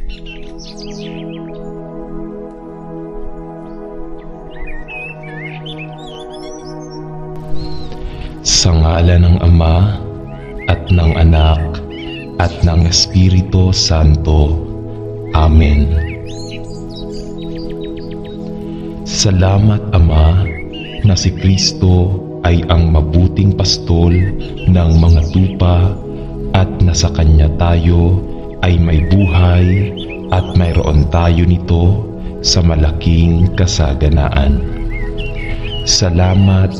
Sa ngalan ng Ama at ng Anak at ng Espiritu Santo. Amen. Salamat, Ama, na si Kristo ay ang mabuting pastol ng mga tupa at na sa Kanya tayo ay may buhay at mayroon tayo nito sa malaking kasaganaan. Salamat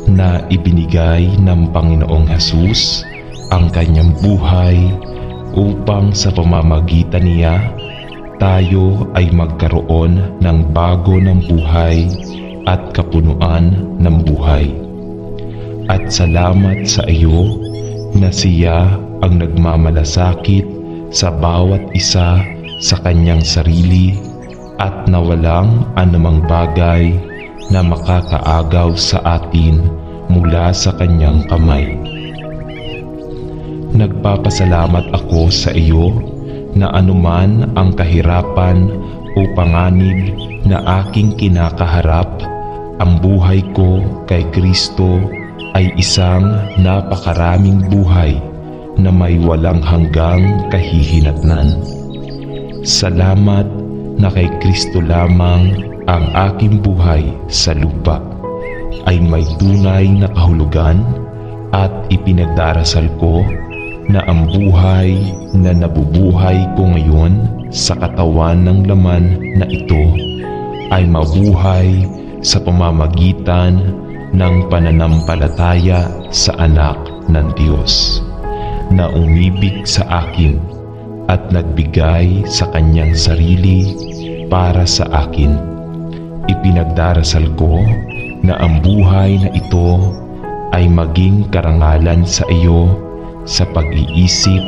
na ibinigay ng Panginoong Hesus ang Kanyang buhay upang sa pamamagitan niya tayo ay magkaroon ng bago ng buhay at kapunuan ng buhay. At salamat sa iyo na siya ang nagmamalasakit sa bawat isa sa kanyang sarili at na walang anumang bagay na makakaagaw sa atin mula sa kanyang kamay. Nagpapasalamat ako sa iyo na anuman ang kahirapan o panganib na aking kinakaharap, ang buhay ko kay Kristo ay isang napakaraming buhay na may walang hanggang kahihinatnan. Salamat na kay Kristo lamang ang aking buhay sa lupa ay may tunay na kahulugan at ipinagdarasal ko na ang buhay na nabubuhay ko ngayon sa katawan ng laman na ito ay mabuhay sa pamamagitan ng pananampalataya sa Anak ng Diyos na umibig sa akin at nagbigay sa kanyang sarili para sa akin. Ipinagdarasal ko na ang buhay na ito ay maging karangalan sa iyo sa pag-iisip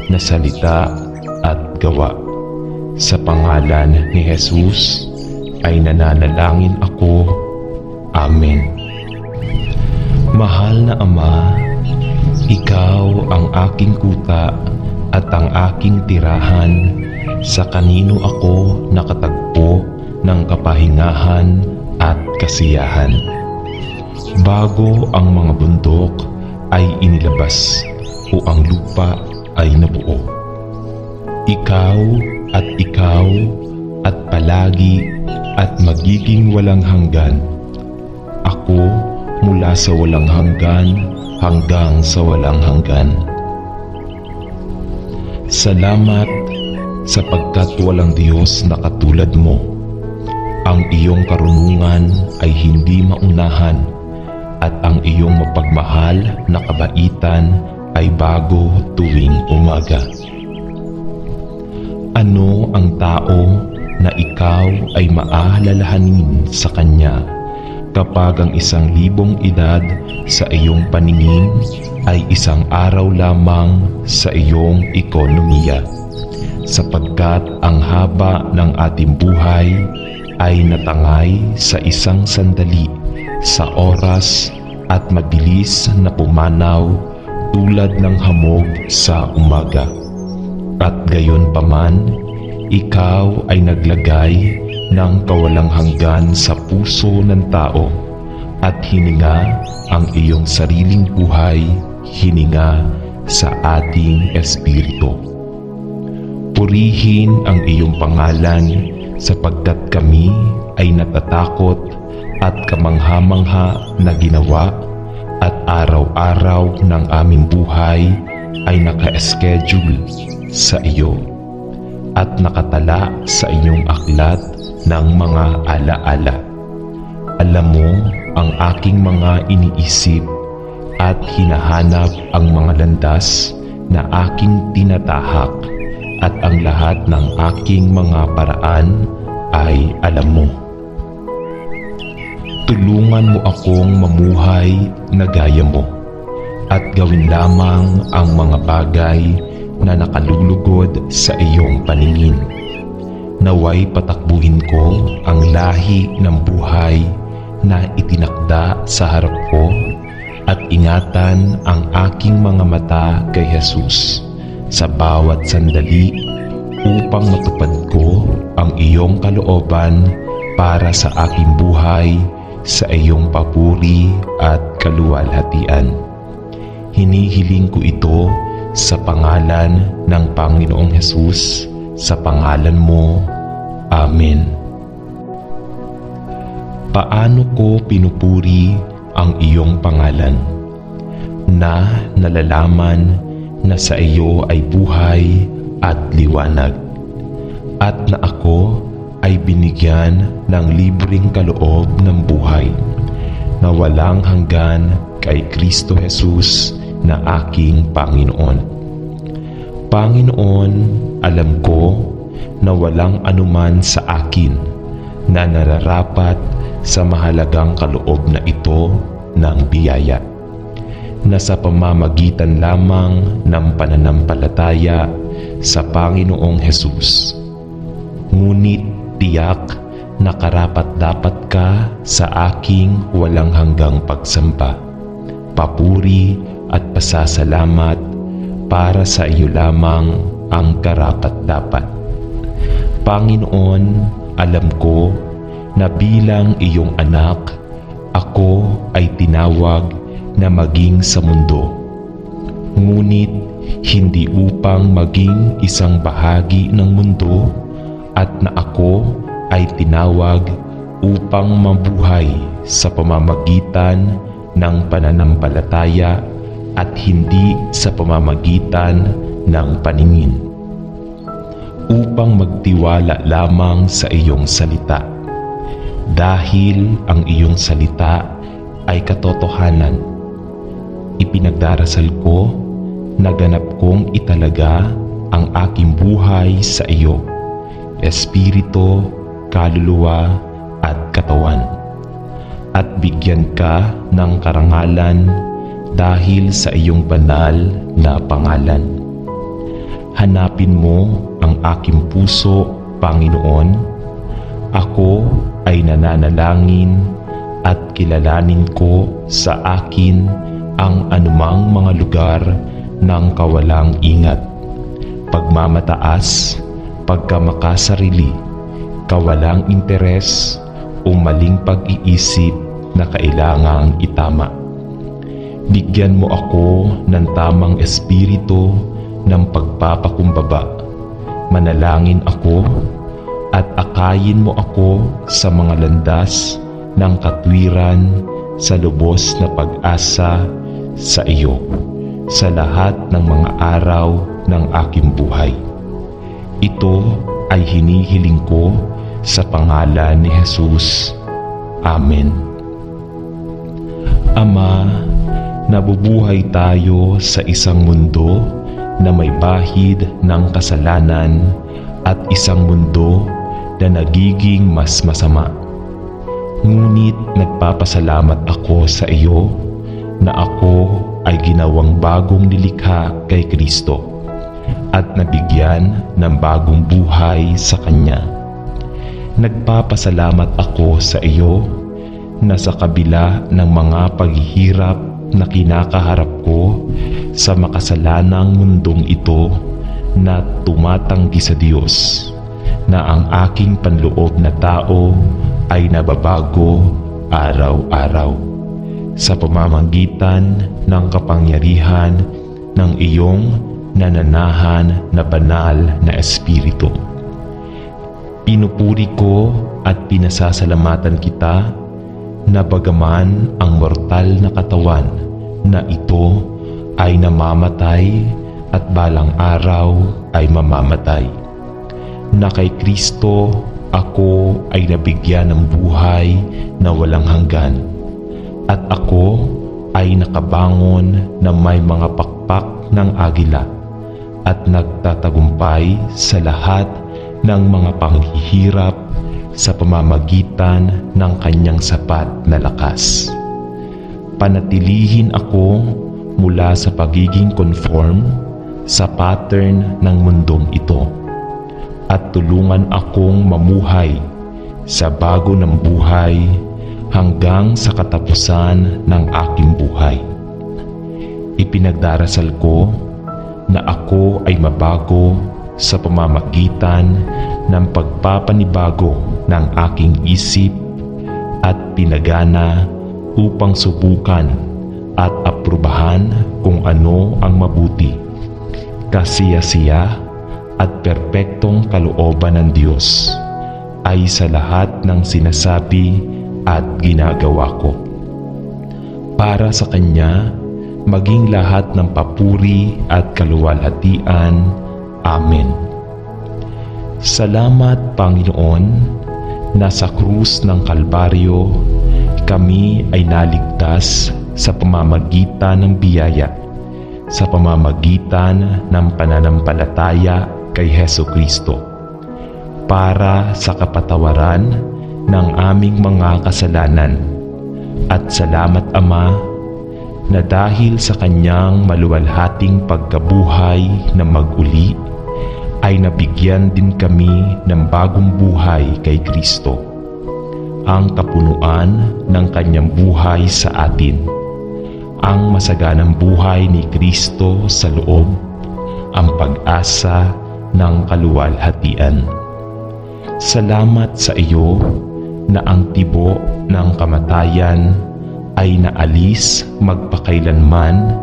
na salita at gawa. Sa pangalan ni Jesus ay nananalangin ako. Amen. Mahal na Ama, ikaw ang aking kuta at ang aking tirahan, sa kanino ako nakatagpo ng kapahingahan at kasiyahan. Bago ang mga bundok ay inilabas o ang lupa ay nabuo. Ikaw at palagi at magiging walang hanggan. Ako mula sa walang hanggan hanggang sa walang hanggan. Salamat sapagkat walang Diyos na katulad mo. Ang iyong karunungan ay hindi maunahan at ang iyong mapagmahal na kabaitan ay bago tuwing umaga. Ano ang tao na ikaw ay maalalahanin sa kanya kapag ang 1,000 edad sa iyong paningin ay isang araw lamang sa iyong ekonomiya, sapagkat ang haba ng ating buhay ay natangay sa isang sandali sa oras at mabilis na pumanaw tulad ng hamog sa umaga. At gayon paman, ikaw ay naglagay ng kawalang hanggan sa puso ng tao at hininga ang iyong sariling buhay, hininga sa ating espiritu. Purihin ang iyong pangalan sapagkat kami ay natatakot at kamangha-mangha na ginawa at araw-araw ng aming buhay ay naka-schedule sa iyo at nakatala sa inyong aklat ng mga alaala. Alam mo ang aking mga iniisip at hinahanap ang mga landas na aking tinatahak, at ang lahat ng aking mga paraan ay alam mo. Tulungan mo akong mamuhay na gaya mo at gawin lamang ang mga bagay na nakalulugod sa iyong paningin. Naway patakbuhin ko ang lahi ng buhay na itinakda sa harap ko at ingatan ang aking mga mata kay Jesus sa bawat sandali upang matupad ko ang iyong kalooban para sa aking buhay sa iyong papuri at kaluwalhatian. Hinihiling ko ito sa pangalan ng Panginoong Hesus, sa pangalan mo. Amen. Paano ko pinupuri ang iyong pangalan? Na nalalaman na sa iyo ay buhay at liwanag, at na ako ay binigyan ng libreng kaloob ng buhay na walang hanggan kay Kristo Jesus na aking Panginoon. Panginoon, alam ko na walang anuman sa akin na nararapat sa mahalagang kaloob na ito ng biyaya, na sa pamamagitan lamang ng pananampalataya sa Panginoong Hesus. Ngunit tiyak na karapat-dapat ka sa aking walang hanggang pagsamba, papuri at pasasalamat, para sa iyo lamang ang karapat-dapat. Panginoon, alam ko na bilang iyong anak, ako ay tinawag na maging sa mundo. Ngunit hindi upang maging isang bahagi ng mundo, at na ako ay tinawag upang mabuhay sa pamamagitan ng pananampalataya at hindi sa pamamagitan ng paningin, upang magtiwala lamang sa iyong salita, dahil ang iyong salita ay katotohanan. Ipinagdarasal ko na ganap kong italaga ang aking buhay sa iyo, espiritu, kaluluwa at katawan, at bigyan ka ng karangalan dahil sa iyong banal na pangalan. Hanapin mo ang aking puso, Panginoon. Ako ay nananalangin at kilalanin ko sa akin ang anumang mga lugar ng kawalang ingat, pagmamataas, pagkamakasarili, kawalang interes o maling pag-iisip na kailangang itama. Bigyan mo ako ng tamang espiritu ng pagpapakumbaba. Manalangin ako at akayin mo ako sa mga landas ng katwiran, sa lubos na pag-asa sa iyo, sa lahat ng mga araw ng aking buhay. Ito ay hinihiling ko sa pangalan ni Jesus. Amen. Ama, nabubuhay tayo sa isang mundo na may bahid ng kasalanan at isang mundo na nagiging mas masama. Ngunit nagpapasalamat ako sa iyo na ako ay ginawang bagong nilikha kay Kristo at nabigyan ng bagong buhay sa Kanya. Nagpapasalamat ako sa iyo na sa kabila ng mga paghihirap na kinakaharap ko sa makasalanang mundong ito na tumatanggi sa Diyos, na ang aking panloob na tao ay nababago araw-araw sa pamamagitan ng kapangyarihan ng iyong nananahan na banal na espiritu. Pinupuri ko at pinasasalamatan kita na bagaman ang mortal na katawan na ito ay namamatay at balang araw ay mamamatay, na kay Kristo ako ay nabigyan ng buhay na walang hanggan, at ako ay nakabangon na may mga pakpak ng agila at nagtatagumpay sa lahat ng mga panghihirap sa pamamagitan ng kanyang sapat na lakas. Panatilihin ako mula sa pagiging conform sa pattern ng mundong ito, at tulungan akong mamuhay sa bago ng buhay hanggang sa katapusan ng aking buhay. Ipinagdarasal ko na ako ay mabago sa pamamagitan ng pagpapanibago ng aking isip at pinagana upang subukan at aprubahan kung ano ang mabuti, kasiyasiya at perpektong kalooban ng Diyos ay sa lahat ng sinasabi at ginagawa ko. Para sa Kanya, maging lahat ng papuri at kaluwalhatian. Amen. Salamat, Panginoon, na sa krus ng Kalbaryo, kami ay naligtas sa pamamagitan ng biyaya, sa pamamagitan ng pananampalataya kay Hesukristo, para sa kapatawaran ng aming mga kasalanan. At salamat, Ama, na dahil sa Kanyang maluwalhating pagkabuhay na mag-uli, ay nabigyan din kami ng bagong buhay kay Kristo, ang kapunuan ng Kanyang buhay sa atin, ang masaganang buhay ni Kristo sa loob, ang pag-asa ng kaluwalhatian. Salamat sa iyo na ang tibo ng kamatayan ay naalis magpakailanman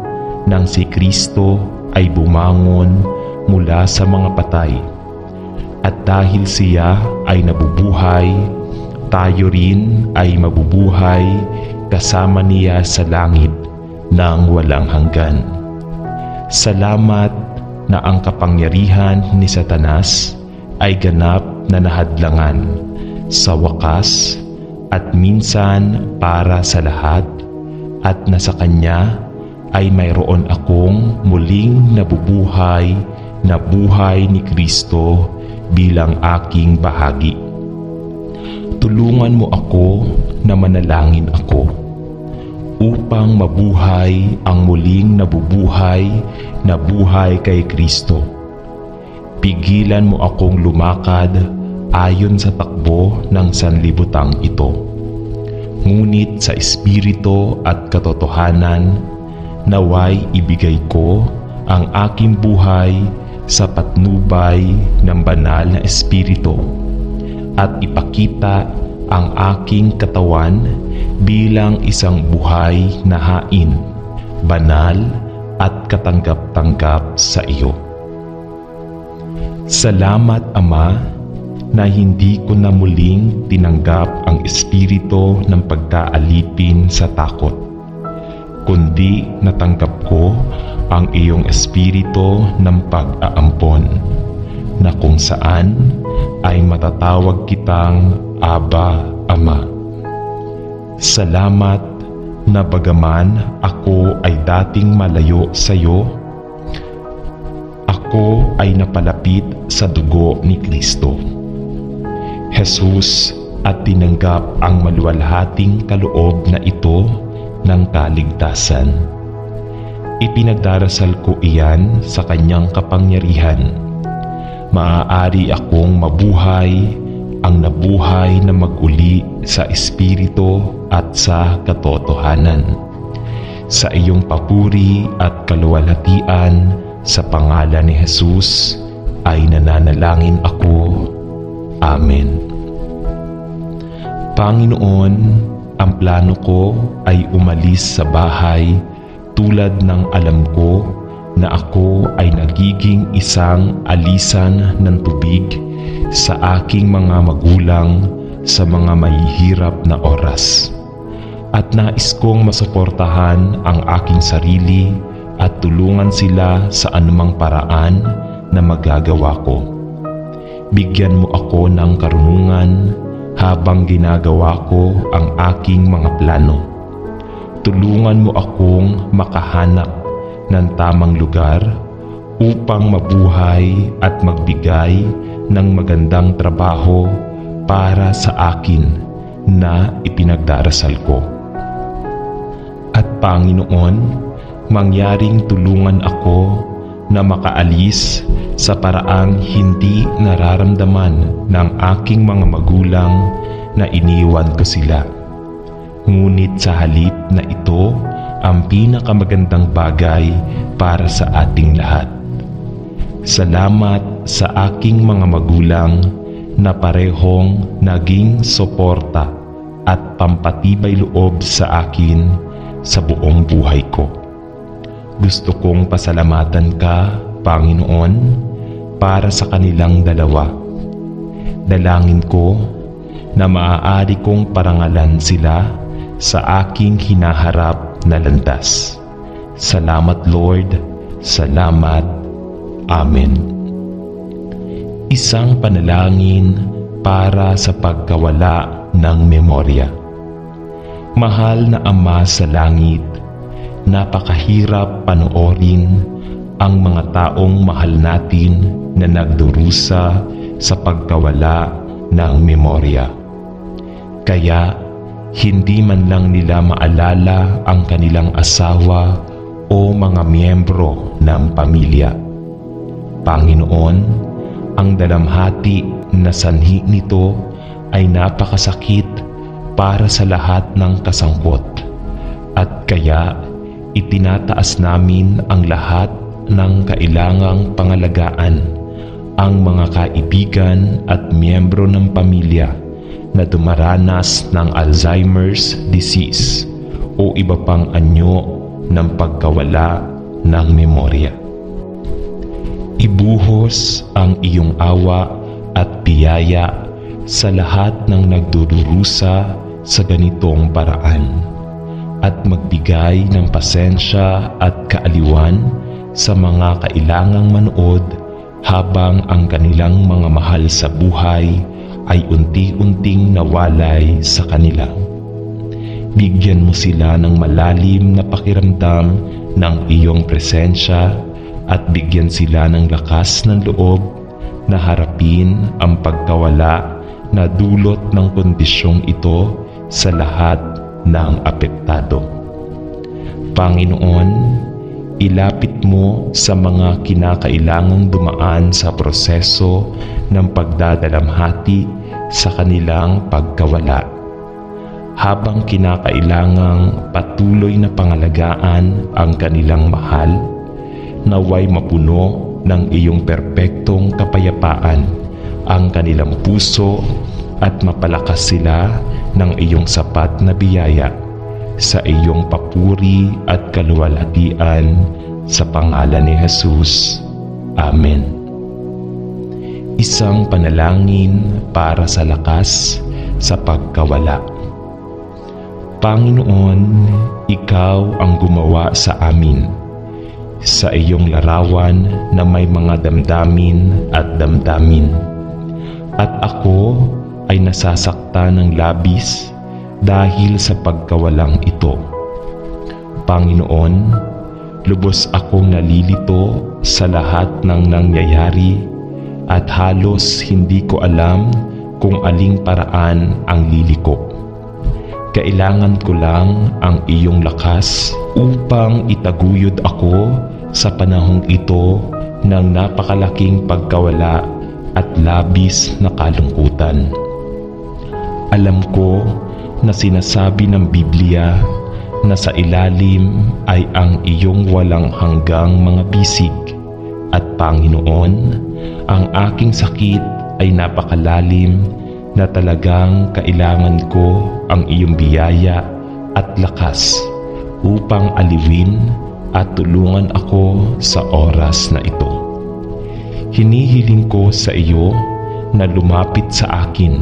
nang si Kristo ay bumangon mula sa mga patay. At dahil siya ay nabubuhay, tayo rin ay mabubuhay kasama niya sa langit ng walang hanggan. Salamat na ang kapangyarihan ni Satanas ay ganap na nahadlangan sa wakas at minsan para sa lahat, at na sa Kanya ay mayroon akong muling nabubuhay na buhay ni Kristo bilang aking bahagi. Tulungan mo ako na manalangin ako upang mabuhay ang muling nabubuhay na buhay kay Kristo. Pigilan mo akong lumakad ayon sa takbo ng sanlibutang ito, ngunit sa espiritu at katotohanan, naway ibigay ko ang aking buhay sa patnubay ng banal na espiritu at ipakita ang aking katawan bilang isang buhay na hain, banal at katanggap-tanggap sa iyo. Salamat, Ama, na hindi ko na muling tinanggap ang espiritu ng pagkaalipin sa takot, kundi natanggap ko ang iyong espiritu ng pag-aampon, na kung saan ay matatawag kitang Aba, Ama. Salamat na bagaman ako ay dating malayo sa iyo, ako ay napalapit sa dugo ni Kristo Jesus at tinanggap ang maluwalhating kaloob na ito ng kaligtasan. Ipinagdarasal ko iyan sa Kanyang kapangyarihan. Maaari akong mabuhay ang nabuhay na mag-uli sa espiritu at sa katotohanan. Sa iyong papuri at kaluwalhatian sa pangalan ni Jesus ay nananalangin ako. Amen. Panginoon, ang plano ko ay umalis sa bahay tulad ng alam ko na ako ay nagiging isang alisan ng tubig sa aking mga magulang sa mga mahihirap na oras. At nais kong masuportahan ang aking sarili at tulungan sila sa anumang paraan na magagawa ko. Bigyan mo ako ng karunungan habang ginagawa ko ang aking mga plano. Tulungan mo akong makahanap ng tamang lugar upang mabuhay at magbigay ng magandang trabaho para sa akin na ipinagdarasal ko. At Panginoon, mangyaring tulungan ako na makaalis sa paraang hindi nararamdaman ng aking mga magulang na iniwan ko sila. Ngunit sa halip na ito ang pinakamagandang bagay para sa ating lahat. Salamat sa aking mga magulang na parehong naging suporta at pampatibay loob sa akin sa buong buhay ko. Gusto kong pasalamatan ka, Panginoon, para sa kanilang dalawa. Dalangin ko na maaari kong parangalan sila sa aking hinaharap na landas. Salamat, Lord. Salamat. Amen. Isang panalangin para sa pagkawala ng memorya. Mahal na Ama sa langit, napakahirap panoorin ang mga taong mahal natin na nagdurusa sa pagkawala ng memorya. Kaya hindi man lang nila maalala ang kanilang asawa o mga miyembro ng pamilya. Panginoon, ang dalamhati na sanhi nito ay napakasakit para sa lahat ng kasangkot, at kaya itinataas namin ang lahat ng kailangang pangalagaan, ang mga kaibigan at miyembro ng pamilya na dumaranas ng Alzheimer's disease o iba pang anyo ng pagkawala ng memorya. Ibuhos ang iyong awa at biyaya sa lahat ng nagdurusa sa ganitong paraan, at magbigay ng pasensya at kaaliwan sa mga kailangang manood habang ang kanilang mga mahal sa buhay ay unti-unting nawalay sa kanila. Bigyan mo sila ng malalim na pakiramdam ng iyong presensya at bigyan sila ng lakas ng loob na harapin ang pagkawala na dulot ng kondisyong ito sa lahat ng apektado. Panginoon, ilapit mo sa mga kinakailangang dumaan sa proseso ng pagdadalamhati sa kanilang pagkawala, habang kinakailangang patuloy na pangalagaan ang kanilang mahal. Naway mapuno ng iyong perpektong kapayapaan ang kanilang puso at mapalakas sila ng iyong sapat na biyaya sa iyong papuri at kaluwalhatian sa pangalan ni Jesus. Amen. Isang panalangin para sa lakas sa pagkawala. Panginoon, Ikaw ang gumawa sa amin sa iyong larawan na may mga damdamin at damdamin, at ako ay nasasaktan ng labis dahil sa pagkawalang ito. Panginoon, lubos akong nalilito sa lahat ng nangyayari at halos hindi ko alam kung aling paraan ang liliko. Kailangan ko lang ang iyong lakas upang itaguyod ako sa panahong ito ng napakalaking pagkawala at labis na kalungkutan. Alam ko na sinasabi ng Biblia na sa ilalim ay ang iyong walang hanggang mga bisig, at Panginoon, ang aking sakit ay napakalalim na talagang kailangan ko ang iyong biyaya at lakas upang aliwin at tulungan ako sa oras na ito. Hinihiling ko sa iyo na lumapit sa akin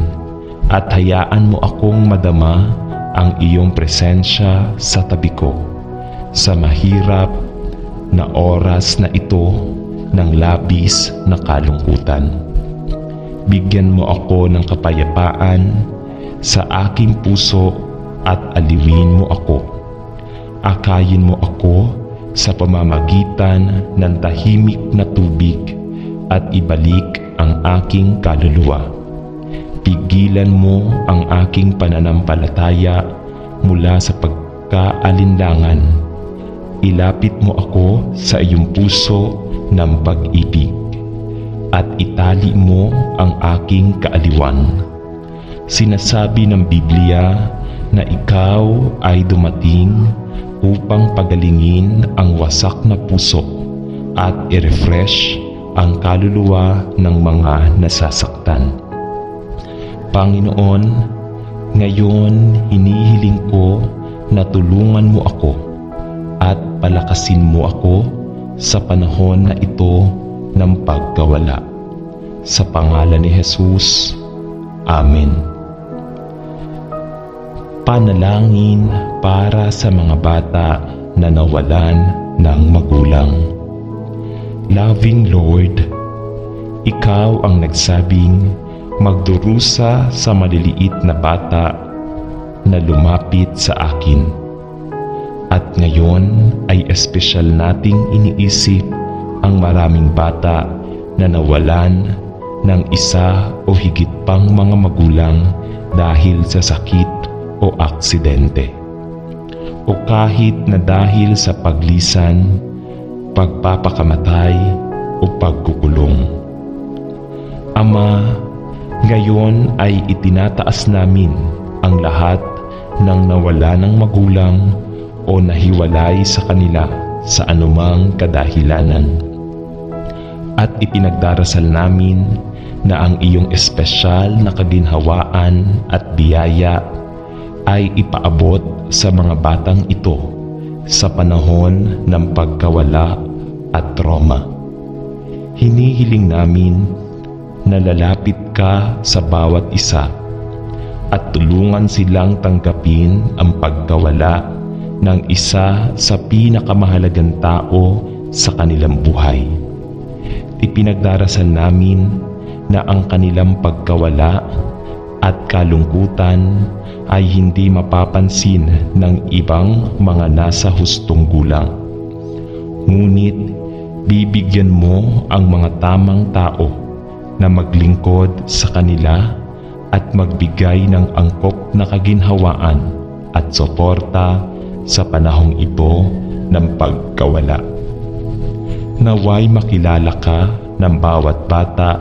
at hayaan mo akong madama ang iyong presensya sa tabi ko sa mahirap na oras na ito ng labis na kalungkutan. Bigyan mo ako ng kapayapaan sa aking puso at aliwin mo ako. Akayin mo ako sa pamamagitan ng tahimik na tubig at ibalik ang aking kaluluwa. Pigilan mo ang aking pananampalataya mula sa pagkaalinlangan. Ilapit mo ako sa iyong puso ng pag-ibig at itali mo ang aking kaaliwan. Sinasabi ng Biblia na ikaw ay dumating upang pagalingin ang wasak na puso at i-refresh ang kaluluwa ng mga nasasaktan. Panginoon, ngayon hinihiling ko na tulungan mo ako at palakasin mo ako sa panahon na ito ng pagkawala. Sa pangalan ni Jesus, Amen. Panalangin para sa mga bata na nawalan ng magulang. Loving Lord, Ikaw ang nagsabing magdurusa sa maliliit na bata na lumapit sa akin. At ngayon ay espesyal nating iniisip ang maraming bata na nawalan ng isa o higit pang mga magulang dahil sa sakit o aksidente. O kahit na dahil sa paglisan, pagpapakamatay o pagkukulong. Ama, ngayon ay itinataas namin ang lahat ng nawala ng magulang o nahiwalay sa kanila sa anumang kadahilanan. At ipinagdarasal namin na ang iyong espesyal na kaginhawaan at biyaya ay ipaabot sa mga batang ito sa panahon ng pagkawala at trauma. Hinihiling namin na lalapit ka sa bawat isa at tulungan silang tanggapin ang pagkawala ng isa sa pinakamahalagang tao sa kanilang buhay. Ipinagdarasal namin na ang kanilang pagkawala at kalungkutan ay hindi mapapansin ng ibang mga nasa hustong gulang. Ngunit bibigyan mo ang mga tamang tao na maglingkod sa kanila at magbigay ng angkop na kaginhawaan at suporta sa panahong ito ng pagkawala. Naway makilala ka ng bawat bata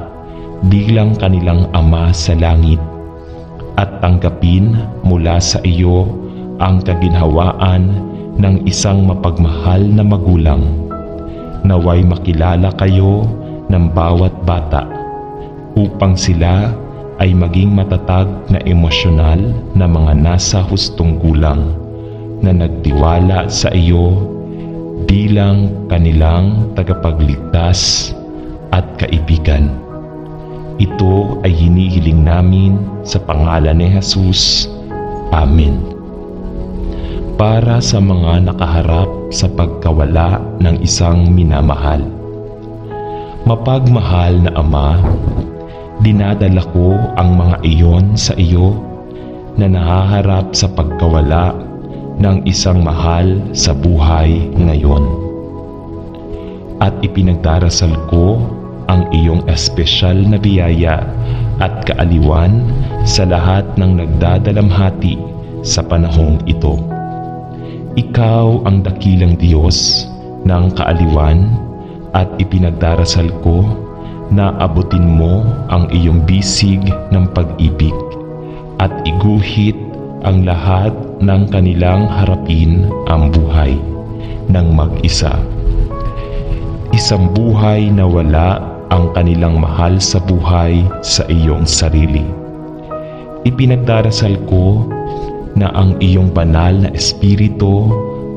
bilang kanilang Ama sa langit at tanggapin mula sa iyo ang kaginhawaan ng isang mapagmahal na magulang. Naway makilala kayo ng bawat bata upang sila ay maging matatag na emosyonal na mga nasa hustong gulang na nagtiwala sa iyo bilang kanilang tagapagligtas at kaibigan. Ito ay hinihiling namin sa pangalan ni Jesus. Amen. Para sa mga nakaharap sa pagkawala ng isang minamahal. Mapagmahal na Ama, dinadala ko ang mga iyon sa iyo na nahaharap sa pagkawala ng isang mahal sa buhay ngayon. At ipinagdarasal ko ang iyong espesyal na biyaya at kaaliwan sa lahat ng nagdadalamhati sa panahong ito. Ikaw ang dakilang Diyos ng kaaliwan at ipinagdarasal ko na abutin mo ang iyong bisig ng pag-ibig at iguhit ang lahat ng kanilang harapin ang buhay ng mag-isa. Isang buhay na wala ang kanilang mahal sa buhay sa iyong sarili. Ipinagdarasal ko na ang iyong banal na espiritu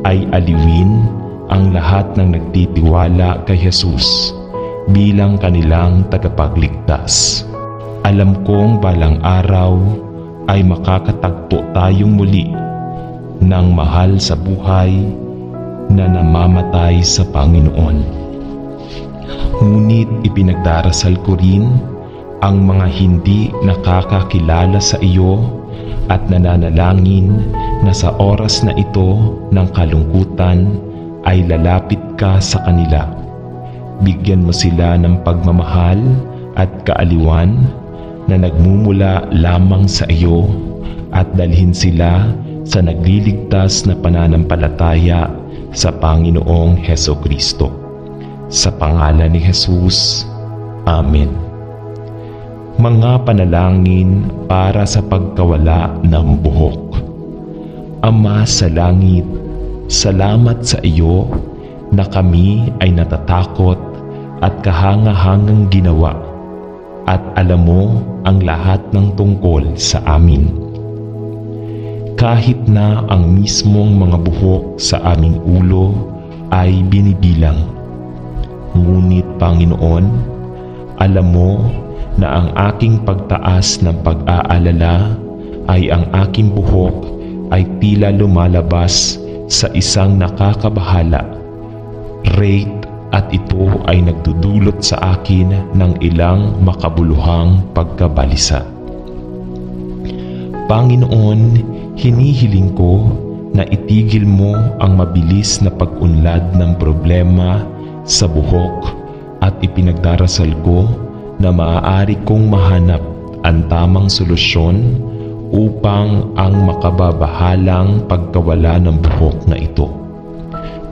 ay aliwin ang lahat ng nagtitiwala kay Jesus bilang kanilang tagapagligtas. Alam kong balang araw ay makakatagpo tayong muli ng mahal sa buhay na namamatay sa Panginoon. Ngunit ipinagdarasal ko rin ang mga hindi nakakakilala sa iyo at nananalangin na sa oras na ito ng kalungkutan ay lalapit ka sa kanila. Bigyan mo sila ng pagmamahal at kaaliwan na nagmumula lamang sa iyo at dalhin sila sa nagliligtas na pananampalataya sa Panginoong Hesukristo. Sa pangalan ni Jesus, Amen. Mga panalangin para sa pagkawala ng buhok. Ama sa langit, salamat sa iyo na kami ay natatakot at kahangahangang ginawa, at alam mo ang lahat ng tungkol sa amin. Kahit na ang mismong mga buhok sa aming ulo ay binibilang. Ngunit Panginoon, alam mo na ang aking pagtaas ng pag-aalala ay ang aking buhok ay tila lumalabas sa isang nakakabahala rate, at ito ay nagdudulot sa akin ng ilang makabuluhang pagkabalisa. Panginoon, hinihiling ko na itigil mo ang mabilis na pag-unlad ng problema sa buhok, at ipinagdarasal ko na maaari kong mahanap ang tamang solusyon upang ang makababahalang pagkawala ng buhok na ito,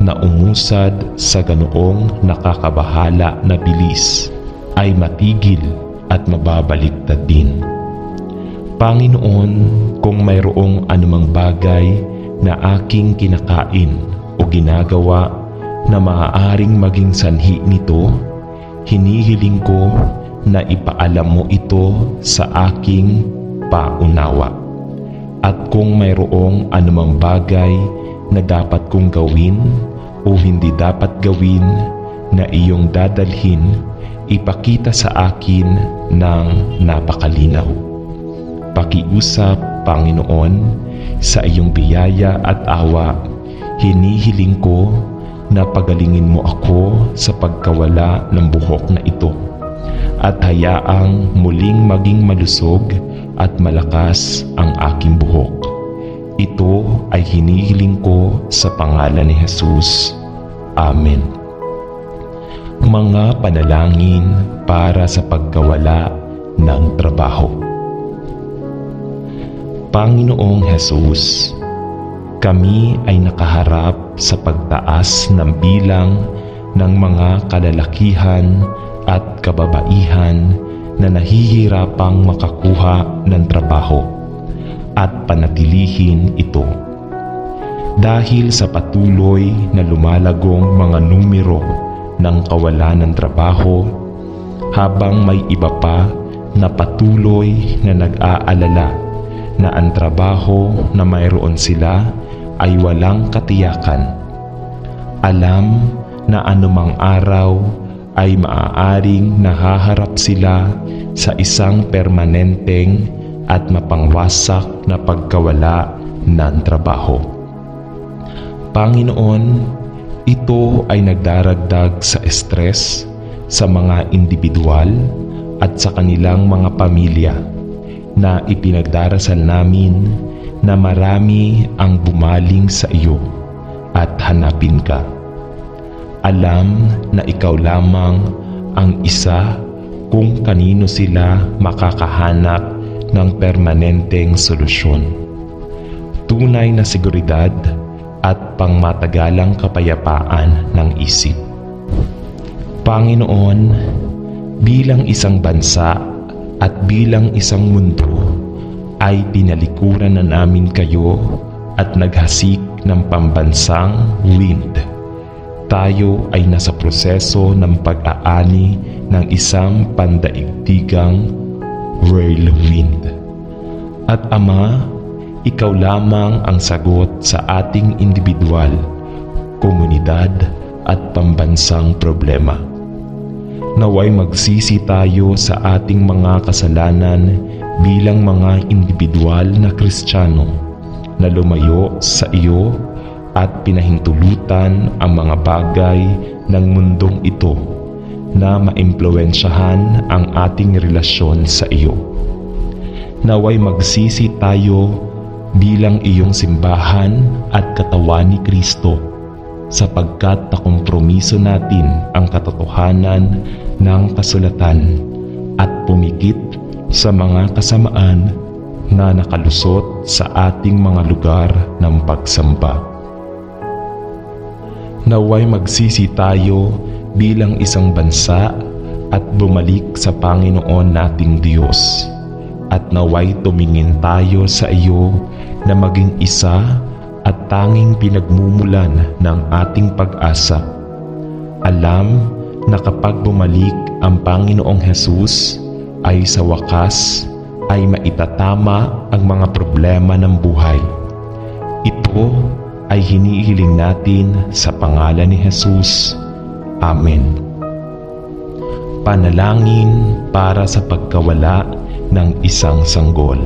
na umusad sa ganoong nakakabahala na bilis, ay matigil at mababaliktad din. Panginoon, kung mayroong anumang bagay na aking kinakain o ginagawa na maaaring maging sanhi nito, hinihiling ko na ipaalam mo ito sa aking paunawa. At kung mayroong anumang bagay na dapat kong gawin o hindi dapat gawin na iyong dadalhin, ipakita sa akin ng napakalinaw. Pakiusap, Panginoon, sa iyong biyaya at awa, hinihiling ko na pagalingin mo ako sa pagkawala ng buhok na ito, at hayaang muling maging malusog at malakas ang aking buhok. Ito ay hinihiling ko sa pangalan ni Jesus. Amen. Mga panalangin para sa pagkawala ng trabaho. Panginoong Jesus, kami ay nakaharap sa pagtaas ng bilang ng mga kalalakihan at kababaihan na nahihirapang makakuha ng trabaho at panatilihin ito. Dahil sa patuloy na lumalagong mga numero ng kawalan ng trabaho, habang may iba pa na patuloy na nag-aalala na ang trabaho na mayroon sila ay walang katiyakan. Alam na anumang araw ay maaaring nahaharap sila sa isang permanenteng at mapangwasak na pagkawala ng trabaho. Panginoon, ito ay nagdaragdag sa stress sa mga individual at sa kanilang mga pamilya, na ipinagdarasal namin na marami ang bumaling sa iyo at hanapin ka. Alam na ikaw lamang ang isa kung kanino sila makakahanap ng permanenteng solusyon. Tunay na seguridad at pangmatagalang kapayapaan ng isip. Panginoon, bilang isang bansa at bilang isang mundo, ay tinalikuran na namin kayo at naghasik ng pambansang wind. Tayo ay nasa proseso ng pag-aani ng isang pandaigdigang whirlwind. At Ama, ikaw lamang ang sagot sa ating individual, komunidad at pambansang problema. Naway magsisi tayo sa ating mga kasalanan bilang mga individual na Kristiyano na lumayo sa iyo at pinahintulutan ang mga bagay ng mundong ito na maimpluwensyahan ang ating relasyon sa iyo. Naway magsisi tayo bilang iyong simbahan at katawan ni Kristo, sapagkat nakompromiso natin ang katotohanan ng kasulatan at pumikit sa mga kasamaan na nakalusot sa ating mga lugar ng pagsamba. Naway magsisi tayo bilang isang bansa at bumalik sa Panginoon nating Diyos, at naway tumingin tayo sa iyo na maging isa at tanging pinagmumulan ng ating pag-asa. Alam na kapag bumalik ang Panginoong Hesus ay sa wakas ay maitatama ang mga problema ng buhay. Ito ay hinihiling natin sa pangalan ni Hesus. Amen. Panalangin para sa pagkawala ng isang sanggol.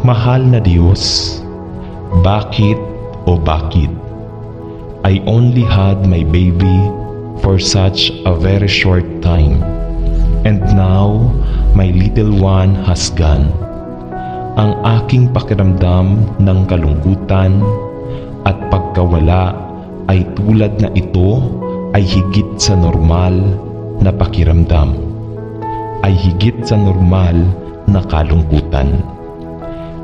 Mahal na Diyos, bakit I only had my baby for such a very short time, and now my little one has gone. Ang aking pakiramdam ng kalungkutan at pagkawala ay tulad na ito ay higit sa normal na pakiramdam, ay higit sa normal na kalungkutan.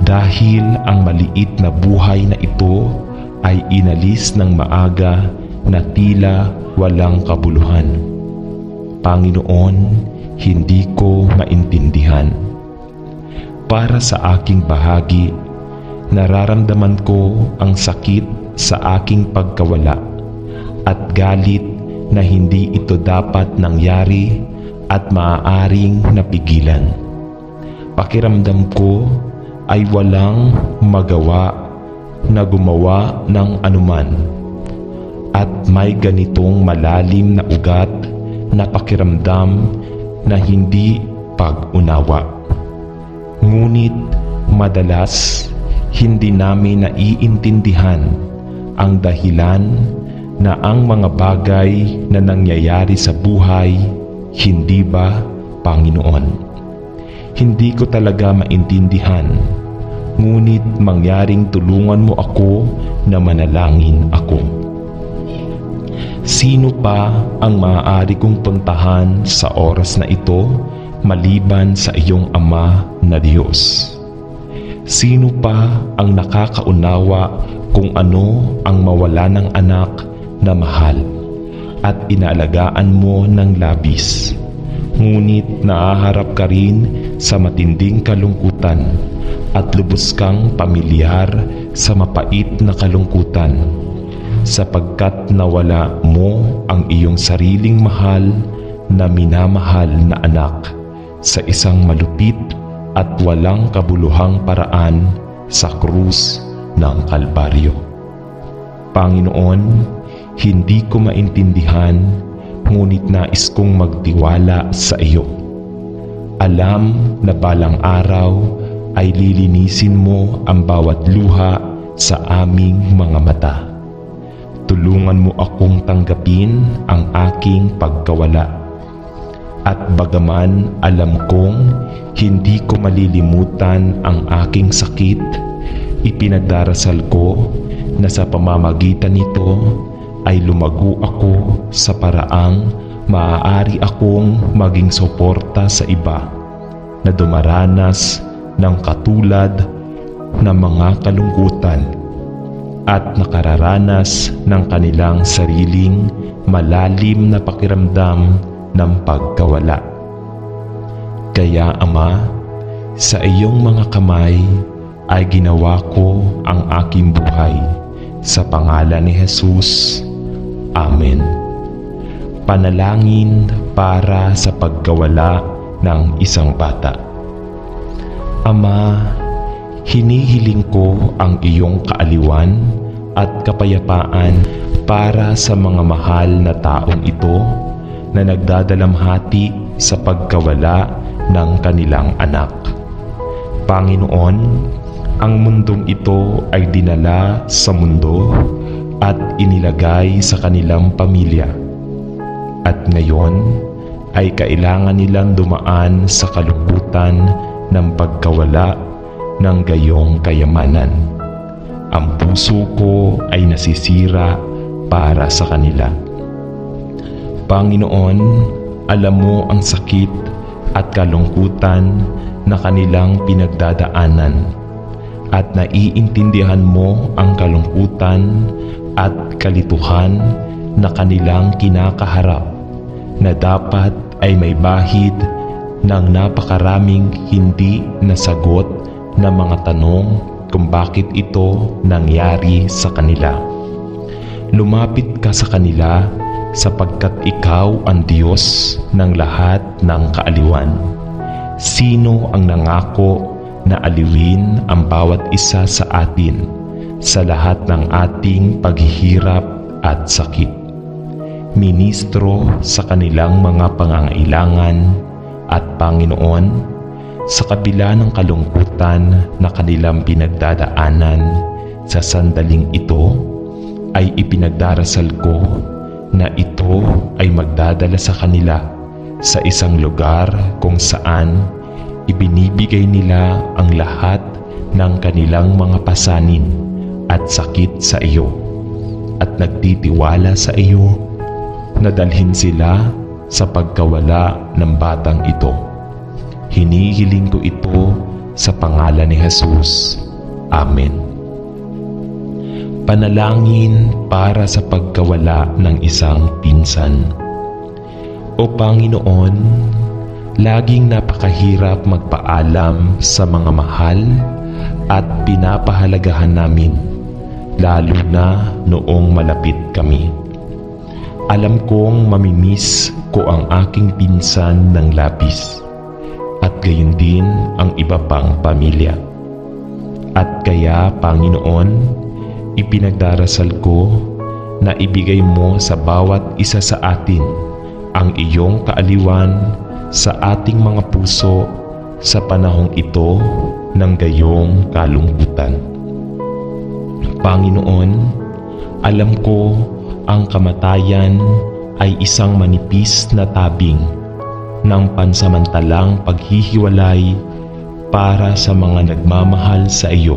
Dahil ang maliit na buhay na ito ay inalis ng maaga na tila walang kabuluhan. Panginoon, hindi ko maintindihan. Para sa aking bahagi, nararamdaman ko ang sakit sa aking pagkawala at galit na hindi ito dapat nangyari at maaaring napigilan. Pakiramdam ko ay walang magawa na gumawa ng anuman at may ganitong malalim na ugat na pakiramdam na hindi pag-unawa. Ngunit madalas hindi namin naiintindihan ang dahilan na ang mga bagay na nangyayari sa buhay, hindi ba, Panginoon? Hindi ko talaga maintindihan, ngunit mangyaring tulungan mo ako na manalangin ako. Sino pa ang maaari kong puntahan sa oras na ito maliban sa iyong Ama na Diyos? Sino pa ang nakakaunawa kung ano ang mawala ng anak na mahal at inaalagaan mo ng labis? Ngunit naaharap ka rin sa matinding kalungkutan at lubos kang pamilyar sa mapait na kalungkutan, sapagkat nawala mo ang iyong sariling mahal na minamahal na anak sa isang malupit at walang kabuluhang paraan sa krus ng Kalbaryo. Panginoon, hindi ko maintindihan, ngunit nais kong magtiwala sa iyo. Alam na balang araw ay lilinisin mo ang bawat luha sa aming mga mata. Tulungan mo akong tanggapin ang aking pagkawala. At bagaman alam kong hindi ko malilimutan ang aking sakit, ipinagdarasal ko na sa pamamagitan nito ay lumago ako sa paraang maaari akong maging suporta sa iba na dumaranas ng katulad ng mga kalungkutan at nakararanas ng kanilang sariling malalim na pakiramdam ng pagkawala. Kaya Ama, sa iyong mga kamay ay ginawa ko ang aking buhay sa pangalan ni Hesus. Amen. Panalangin para sa pagkawala ng isang bata. Ama, hinihiling ko ang iyong kaaliwan at kapayapaan para sa mga mahal na taong ito na nagdadalamhati sa pagkawala ng kanilang anak. Panginoon, ang mundong ito ay dinala sa mundo at inilagay sa kanilang pamilya. At ngayon ay kailangan nilang dumaan sa kalungkutan ng pagkawala ng gayong kayamanan. Ang puso ko ay nasisira para sa kanila. Panginoon, alam mo ang sakit at kalungkutan na kanilang pinagdadaanan at naiintindihan mo ang kalungkutan at kalituhan na kanilang kinakaharap na dapat ay may bahid ng napakaraming hindi nasagot na mga tanong kung bakit ito nangyari sa kanila. Lumapit ka sa kanila sapagkat ikaw ang Diyos ng lahat ng kaaliwan. Sino ang nangako na aliwin ang bawat isa sa atin sa lahat ng ating paghihirap at sakit? Ministro sa kanilang mga pangangailangan at Panginoon, sa kabila ng kalungkutan na kanilang pinagdadaanan sa sandaling ito, ay ipinagdarasal ko na ito ay magdadala sa kanila sa isang lugar kung saan ibinibigay nila ang lahat ng kanilang mga pasanin at sakit sa iyo, at nagtitiwala sa iyo na dalhin sila sa pagkawala ng batang ito. Hinihiling ko ito sa pangalan ni Jesus. Amen. Panalangin para sa pagkawala ng isang pinsan. O Panginoon, laging napakahirap magpaalam sa mga mahal at pinapahalagahan namin, lalo na noong malapit kami. Alam kong mamimiss ko ang aking pinsan ng labis, at gayon din ang iba pang pamilya. At kaya, Panginoon, ipinagdarasal ko na ibigay mo sa bawat isa sa atin ang iyong kaaliwan sa ating mga puso sa panahong ito ng gayong kalungkutan. Panginoon, alam ko ang kamatayan ay isang manipis na tabing ng pansamantalang paghihiwalay para sa mga nagmamahal sa iyo.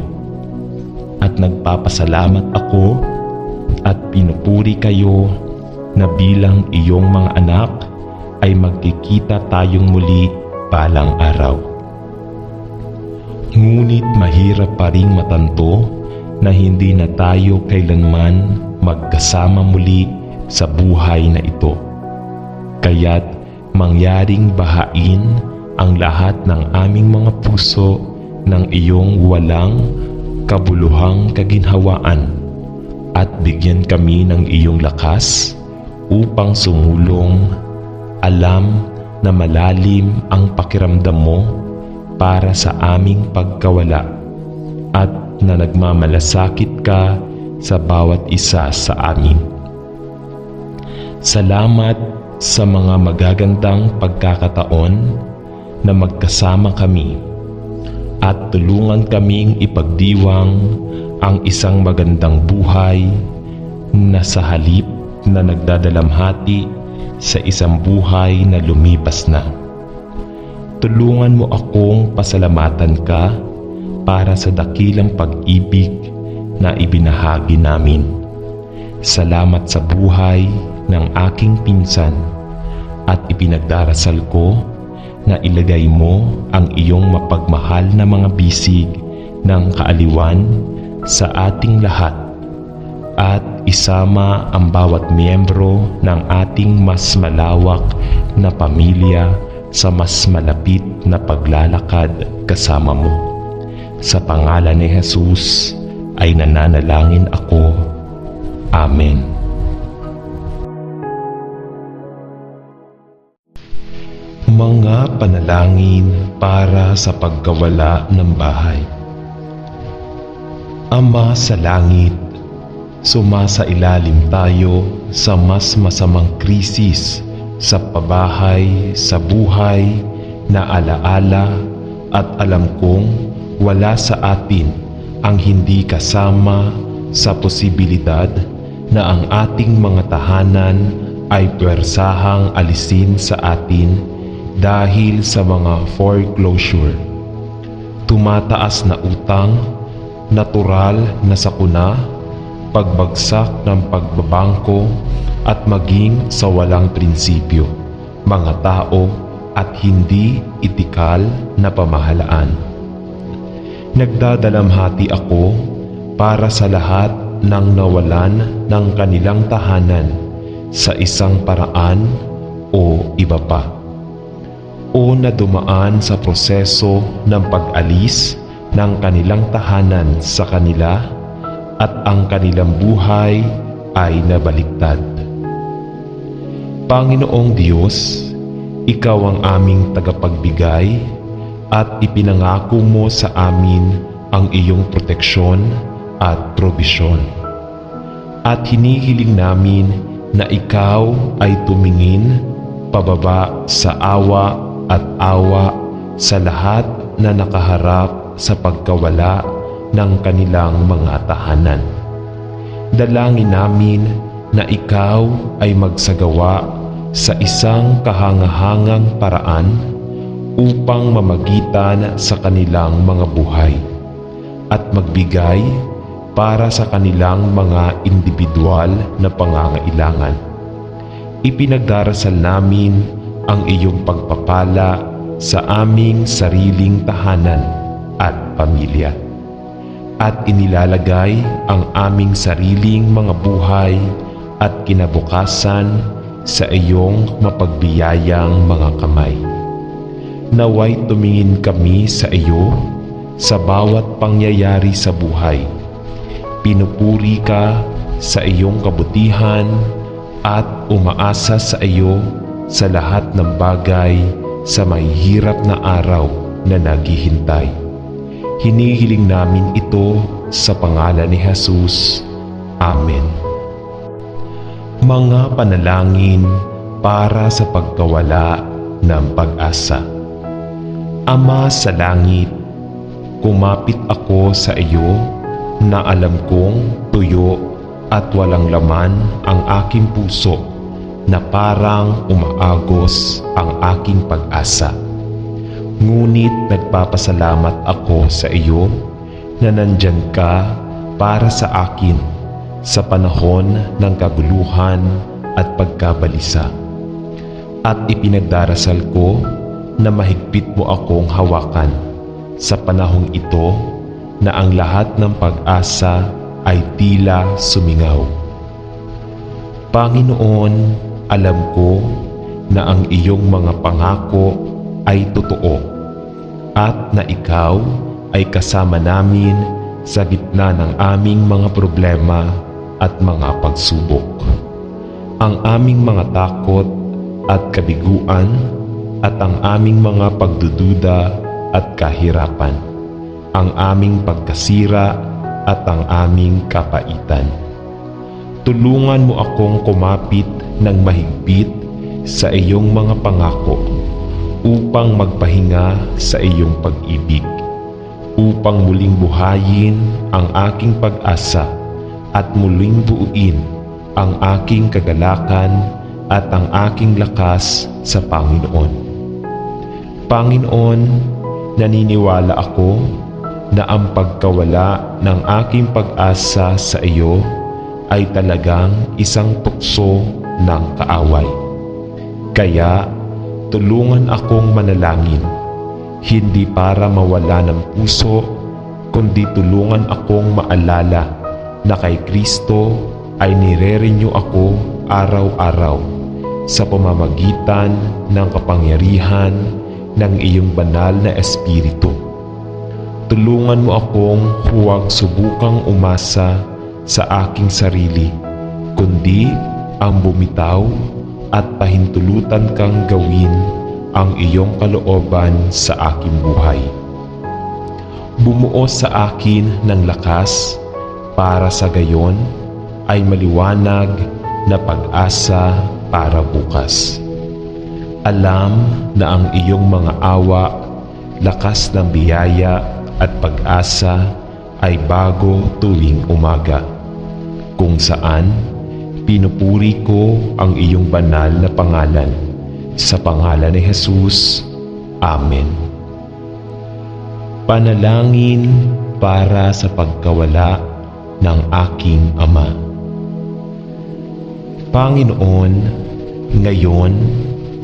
At nagpapasalamat ako at pinupuri kayo na bilang iyong mga anak ay magkikita tayong muli balang araw. Ngunit mahirap pa ring matanto na hindi na tayo kailanman magkasama muli sa buhay na ito. Kaya't mangyaring bahain ang lahat ng aming mga puso ng iyong walang kabuluhang kaginhawaan, at bigyan kami ng iyong lakas upang sumulong. Alam na malalim ang pakiramdam mo para sa aming pagkawala, at na nagmamalasakit ka sa bawat isa sa amin. Salamat sa mga magagandang pagkakataon na magkasama kami, at tulungan kaming ipagdiwang ang isang magandang buhay na sa halip na nagdadalamhati sa isang buhay na lumipas na. Tulungan mo akong pasalamatan ka para sa dakilang pag-ibig na ibinahagi namin. Salamat sa buhay ng aking pinsan, at ipinagdarasal ko na ilagay mo ang iyong mapagmahal na mga bisig ng kaaliwan sa ating lahat, at isama ang bawat miyembro ng ating mas malawak na pamilya sa mas malapit na paglalakad kasama mo. Sa pangalan ni Jesus ay nananalangin ako. Amen. Mga panalangin para sa pagkawala ng bahay. Ama sa langit, sumasailalim tayo sa mas masamang krisis sa pabahay, sa buhay na alaala, at alam kong wala sa atin ang hindi kasama sa posibilidad na ang ating mga tahanan ay puwersahang alisin sa atin dahil sa mga foreclosure. Tumataas na utang, natural na sakuna, pagbagsak ng pagbabangko, at maging sa walang prinsipyo, mga tao at hindi etikal na pamahalaan. Nagdadalamhati ako para sa lahat ng nawalan ng kanilang tahanan sa isang paraan o iba pa, o na dumaan sa proseso ng pag-alis ng kanilang tahanan sa kanila at ang kanilang buhay ay nabaliktad. Panginoong Diyos, Ikaw ang aming tagapagbigay at ipinangako mo sa amin ang iyong proteksyon at probisyon. At hinihiling namin na Ikaw ay tumingin pababa sa awa at awa sa lahat na nakaharap sa pagkawala ng kanilang mga tahanan. Dalangin namin na Ikaw ay magsagawa sa isang kahangahangang paraan upang mamagitan sa kanilang mga buhay at magbigay para sa kanilang mga individual na pangangailangan. Ipinagdarasal namin ang iyong pagpapala sa aming sariling tahanan at pamilya. At inilalagay ang aming sariling mga buhay at kinabukasan sa iyong mapagbiyayang mga kamay. Naway tumingin kami sa iyo sa bawat pangyayari sa buhay. Pinupuri ka sa iyong kabutihan at umaasa sa iyo sa lahat ng bagay sa mahihirap na araw na naghihintay. Hinihiling namin ito sa pangalan ni Jesus. Amen. Mga panalangin para sa pagkawala ng pag-asa. Ama sa langit, kumapit ako sa iyo na alam kong tuyo at walang laman ang aking puso na parang umaagos ang aking pag-asa. Ngunit nagpapasalamat ako sa iyo na nandyan ka para sa akin sa panahon ng kaguluhan at pagkabalisa. At ipinagdarasal ko na mahigpit mo akong hawakan sa panahong ito na ang lahat ng pag-asa ay tila sumingaw. Panginoon, alam ko na ang iyong mga pangako ay totoo at na ikaw ay kasama namin sa gitna ng aming mga problema at mga pagsubok. Ang aming mga takot at kabiguan at ang aming mga pagdududa at kahirapan, ang aming pagkasira at ang aming kapaitan. Tulungan mo akong kumapit ng mahigpit sa iyong mga pangako upang magpahinga sa iyong pag-ibig, upang muling buhayin ang aking pag-asa at muling buuin ang aking kagalakan at ang aking lakas sa Panginoon. Panginoon, naniniwala ako na ang pagkawala ng aking pag-asa sa iyo ay talagang isang tukso ng kaaway. Kaya tulungan akong manalangin, hindi para mawala ng puso, kundi tulungan akong maalala na kay Kristo ay nire-renew ako araw-araw sa pamamagitan ng kapangyarihan ng iyong banal na Espiritu. Tulungan mo akong huwag subukang umasa sa aking sarili, kundi ang bumitaw at pahintulutan kang gawin ang iyong kalooban sa aking buhay. Bumuo sa akin ng lakas para sa gayon ay maliwanag na pag-asa para bukas. Alam na ang iyong mga awa, lakas ng biyaya at pag-asa ay bago tuwing umaga, kung saan pinupuri ko ang iyong banal na pangalan. Sa pangalan ni Jesus. Amen. Panalangin para sa pagkawala ng aking ama. Panginoon, ngayon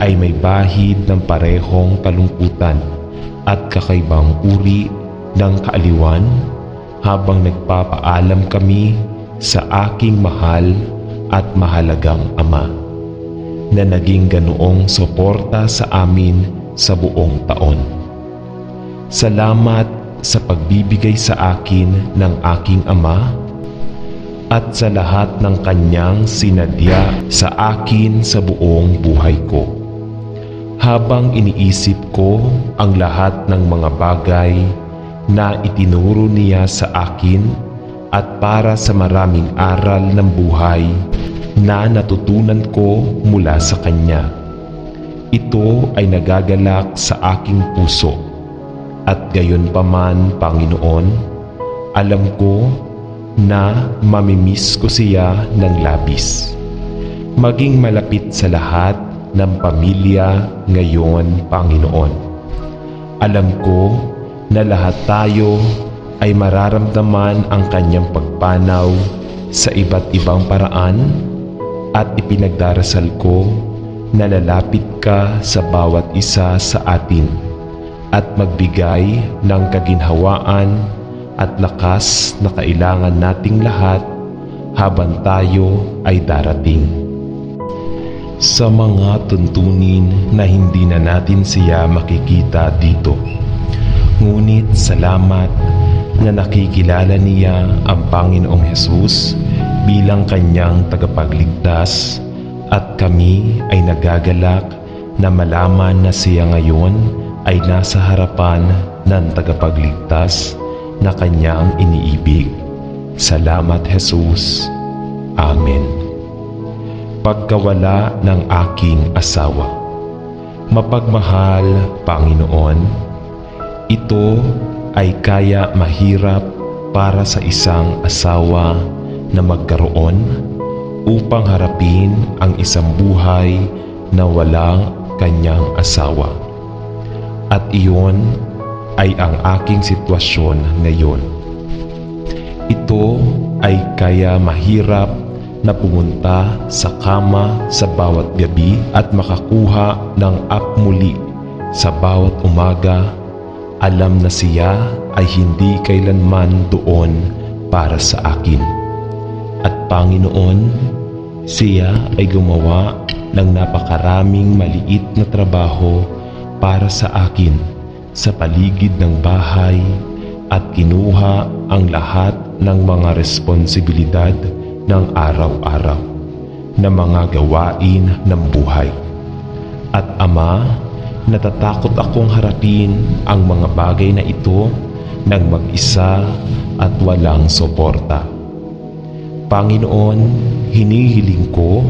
ay may bahid ng parehong kalungkutan at kakaibang uri ng kaaliwan habang nagpapaalam kami sa aking mahal at mahalagang ama na naging ganoong suporta sa amin sa buong taon. Salamat sa pagbibigay sa akin ng aking ama at sa lahat ng kanyang sinadya sa akin sa buong buhay ko. Habang iniisip ko ang lahat ng mga bagay na itinuro niya sa akin at para sa maraming aral ng buhay na natutunan ko mula sa Kanya. Ito ay nagagalak sa aking puso at gayon pa man, Panginoon, alam ko na mamimiss ko siya ng labis. Maging malapit sa lahat ng pamilya ngayon, Panginoon. Alam ko na lahat tayo ay mararamdaman ang kanyang pagpanaw sa iba't ibang paraan at ipinagdarasal ko na lalapit ka sa bawat isa sa atin at magbigay ng kaginhawaan at lakas na kailangan nating lahat habang tayo ay darating. Sa mga tuntunin na hindi na natin siya makikita dito. Ngunit salamat na nakikilala niya ang Panginoong Hesus bilang kanyang tagapagligtas at kami ay nagagalak na malaman na siya ngayon ay nasa harapan ng tagapagligtas na kanyang iniibig. Salamat, Hesus. Amen. Pagkawala ng aking asawa. Mapagmahal, Panginoon, ito ay kaya mahirap para sa isang asawa na magkaroon upang harapin ang isang buhay na walang kanyang asawa. At iyon ay ang aking sitwasyon ngayon. Ito ay kaya mahirap na pumunta sa kama sa bawat gabi at makakuha ng muli sa bawat umaga. Alam na siya ay hindi kailanman doon para sa akin. At Panginoon, siya ay gumawa ng napakaraming maliit na trabaho para sa akin sa paligid ng bahay at kinuha ang lahat ng mga responsibilidad ng araw-araw na mga gawain ng buhay. At Ama, natatakot akong harapin ang mga bagay na ito ng mag-isa at walang suporta. Panginoon, hinihiling ko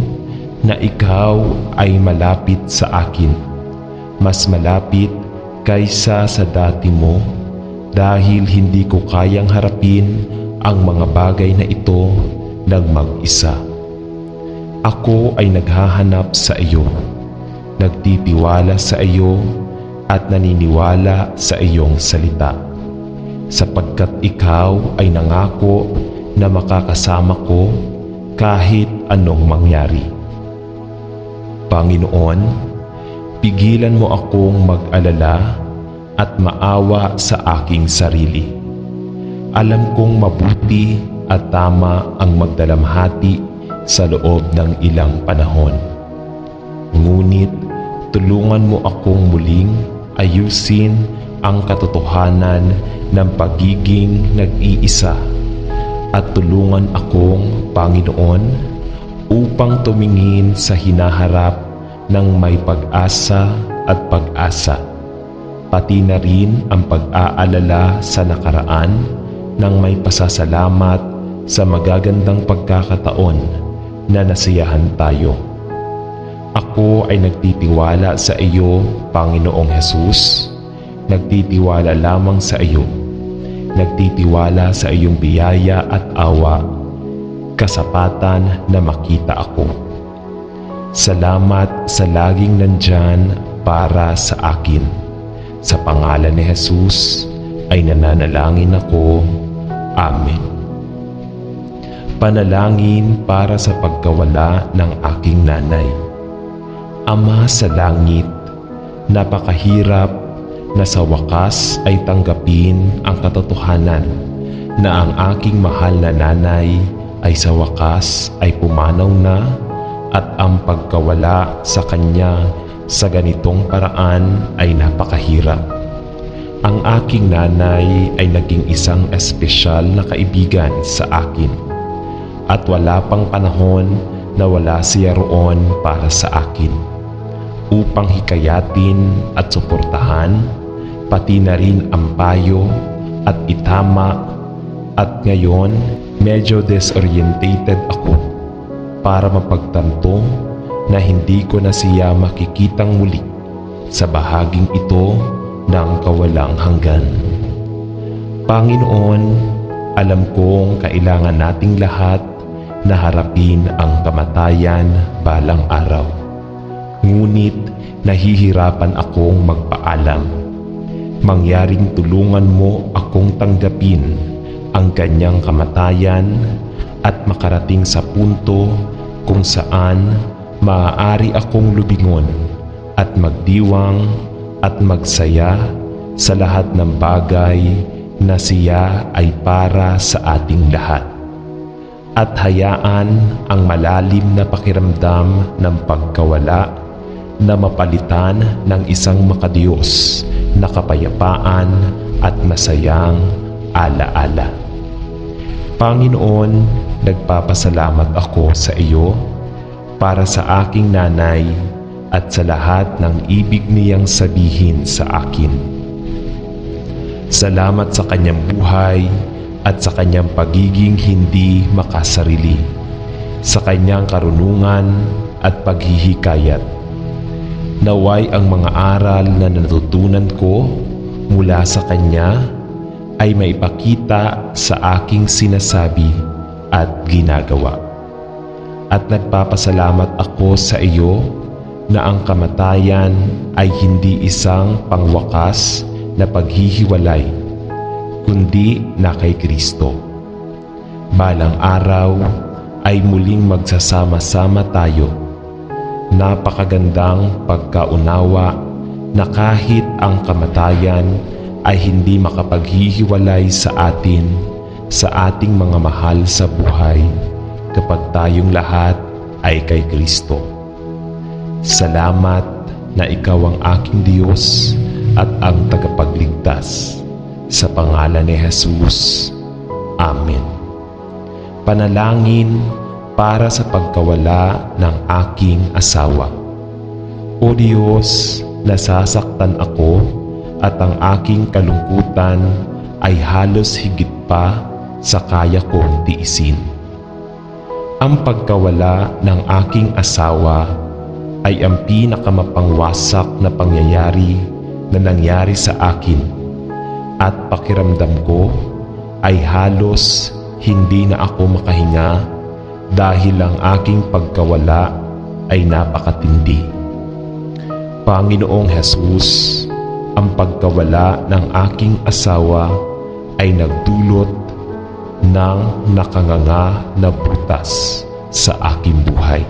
na Ikaw ay malapit sa akin, mas malapit kaysa sa dati mo dahil hindi ko kayang harapin ang mga bagay na ito ng mag-isa. Ako ay naghahanap sa iyo, nagtitiwala sa iyo at naniniwala sa iyong salita, sapagkat ikaw ay nangako na makakasama ko kahit anong mangyari. Panginoon, pigilan mo akong mag-alala at maawa sa aking sarili. Alam kong mabuti at tama ang magdalamhati sa loob ng ilang panahon. Ngunit tulungan mo akong muling ayusin ang katotohanan ng pagiging nag-iisa at tulungan akong, Panginoon, upang tumingin sa hinaharap ng may pag-asa at pag-asa, pati na rin ang pag-aalala sa nakaraan ng may pasasalamat sa magagandang pagkakataon na nasiyahan tayo. Ako ay nagtitiwala sa iyo, Panginoong Hesus. Nagtitiwala lamang sa iyo. Nagtitiwala sa iyong biyaya at awa, kasapatan na makita ako. Salamat sa laging nandyan para sa akin. Sa pangalan ni Hesus ay nananalangin ako. Amen. Panalangin para sa pagkawala ng aking nanay. Ama sa langit, napakahirap na sa wakas ay tanggapin ang katotohanan na ang aking mahal na nanay ay sa wakas ay pumanaw na at ang pagkawala sa kanya sa ganitong paraan ay napakahirap. Ang aking nanay ay naging isang espesyal na kaibigan sa akin. at wala pang panahon na wala siya roon para sa akin, upang hikayatin at suportahan, pati na rin ang payo at itama. At ngayon, medyo disorientated ako para mapagtanto na hindi ko na siya makikitang muli sa bahaging ito ng kawalang hanggan. Panginoon, alam kong kailangan nating lahat na harapin ang kamatayan balang araw. Ngunit nahihirapan akong magpaalam. Mangyaring tulungan mo akong tanggapin ang kanyang kamatayan at makarating sa punto kung saan maaari akong lubingon at magdiwang at magsaya sa lahat ng bagay na siya ay para sa ating lahat. At hayaan ang malalim na pakiramdam ng pagkawala na mapalitan ng isang makadiyos na kapayapaan at masayang alaala. Panginoon, nagpapasalamat ako sa iyo para sa aking nanay at sa lahat ng ibig niyang sabihin sa akin. Salamat sa kanyang buhay at sa kanyang pagiging hindi makasarili, sa kanyang karunungan at paghihikayat. Naway ang mga aral na natutunan ko mula sa kanya ay maipakita sa aking sinasabi at ginagawa. At nagpapasalamat ako sa iyo na ang kamatayan ay hindi isang pangwakas na paghihiwalay, kundi na kay Kristo. Balang araw ay muling magsasama-sama tayo. Napakagandang pagkaunawa na kahit ang kamatayan ay hindi makapaghihiwalay sa atin, sa ating mga mahal sa buhay, kapag tayong lahat ay kay Kristo. Salamat na ikaw ang aking Diyos at ang tagapagligtas. Sa pangalan ni Jesus. Amen. Panalangin para sa pagkawala ng aking asawa. O Diyos, nasasaktan ako at ang aking kalungkutan ay halos higit pa sa kaya kong tiisin. Ang pagkawala ng aking asawa ay ang pinakamapangwasak na pangyayari na nangyari sa akin, at pakiramdam ko ay halos hindi na ako makahinga dahil ang aking pagkawala ay napakatindi. Panginoong Jesus, ang pagkawala ng aking asawa ay nagdulot ng nakanganga na butas sa aking buhay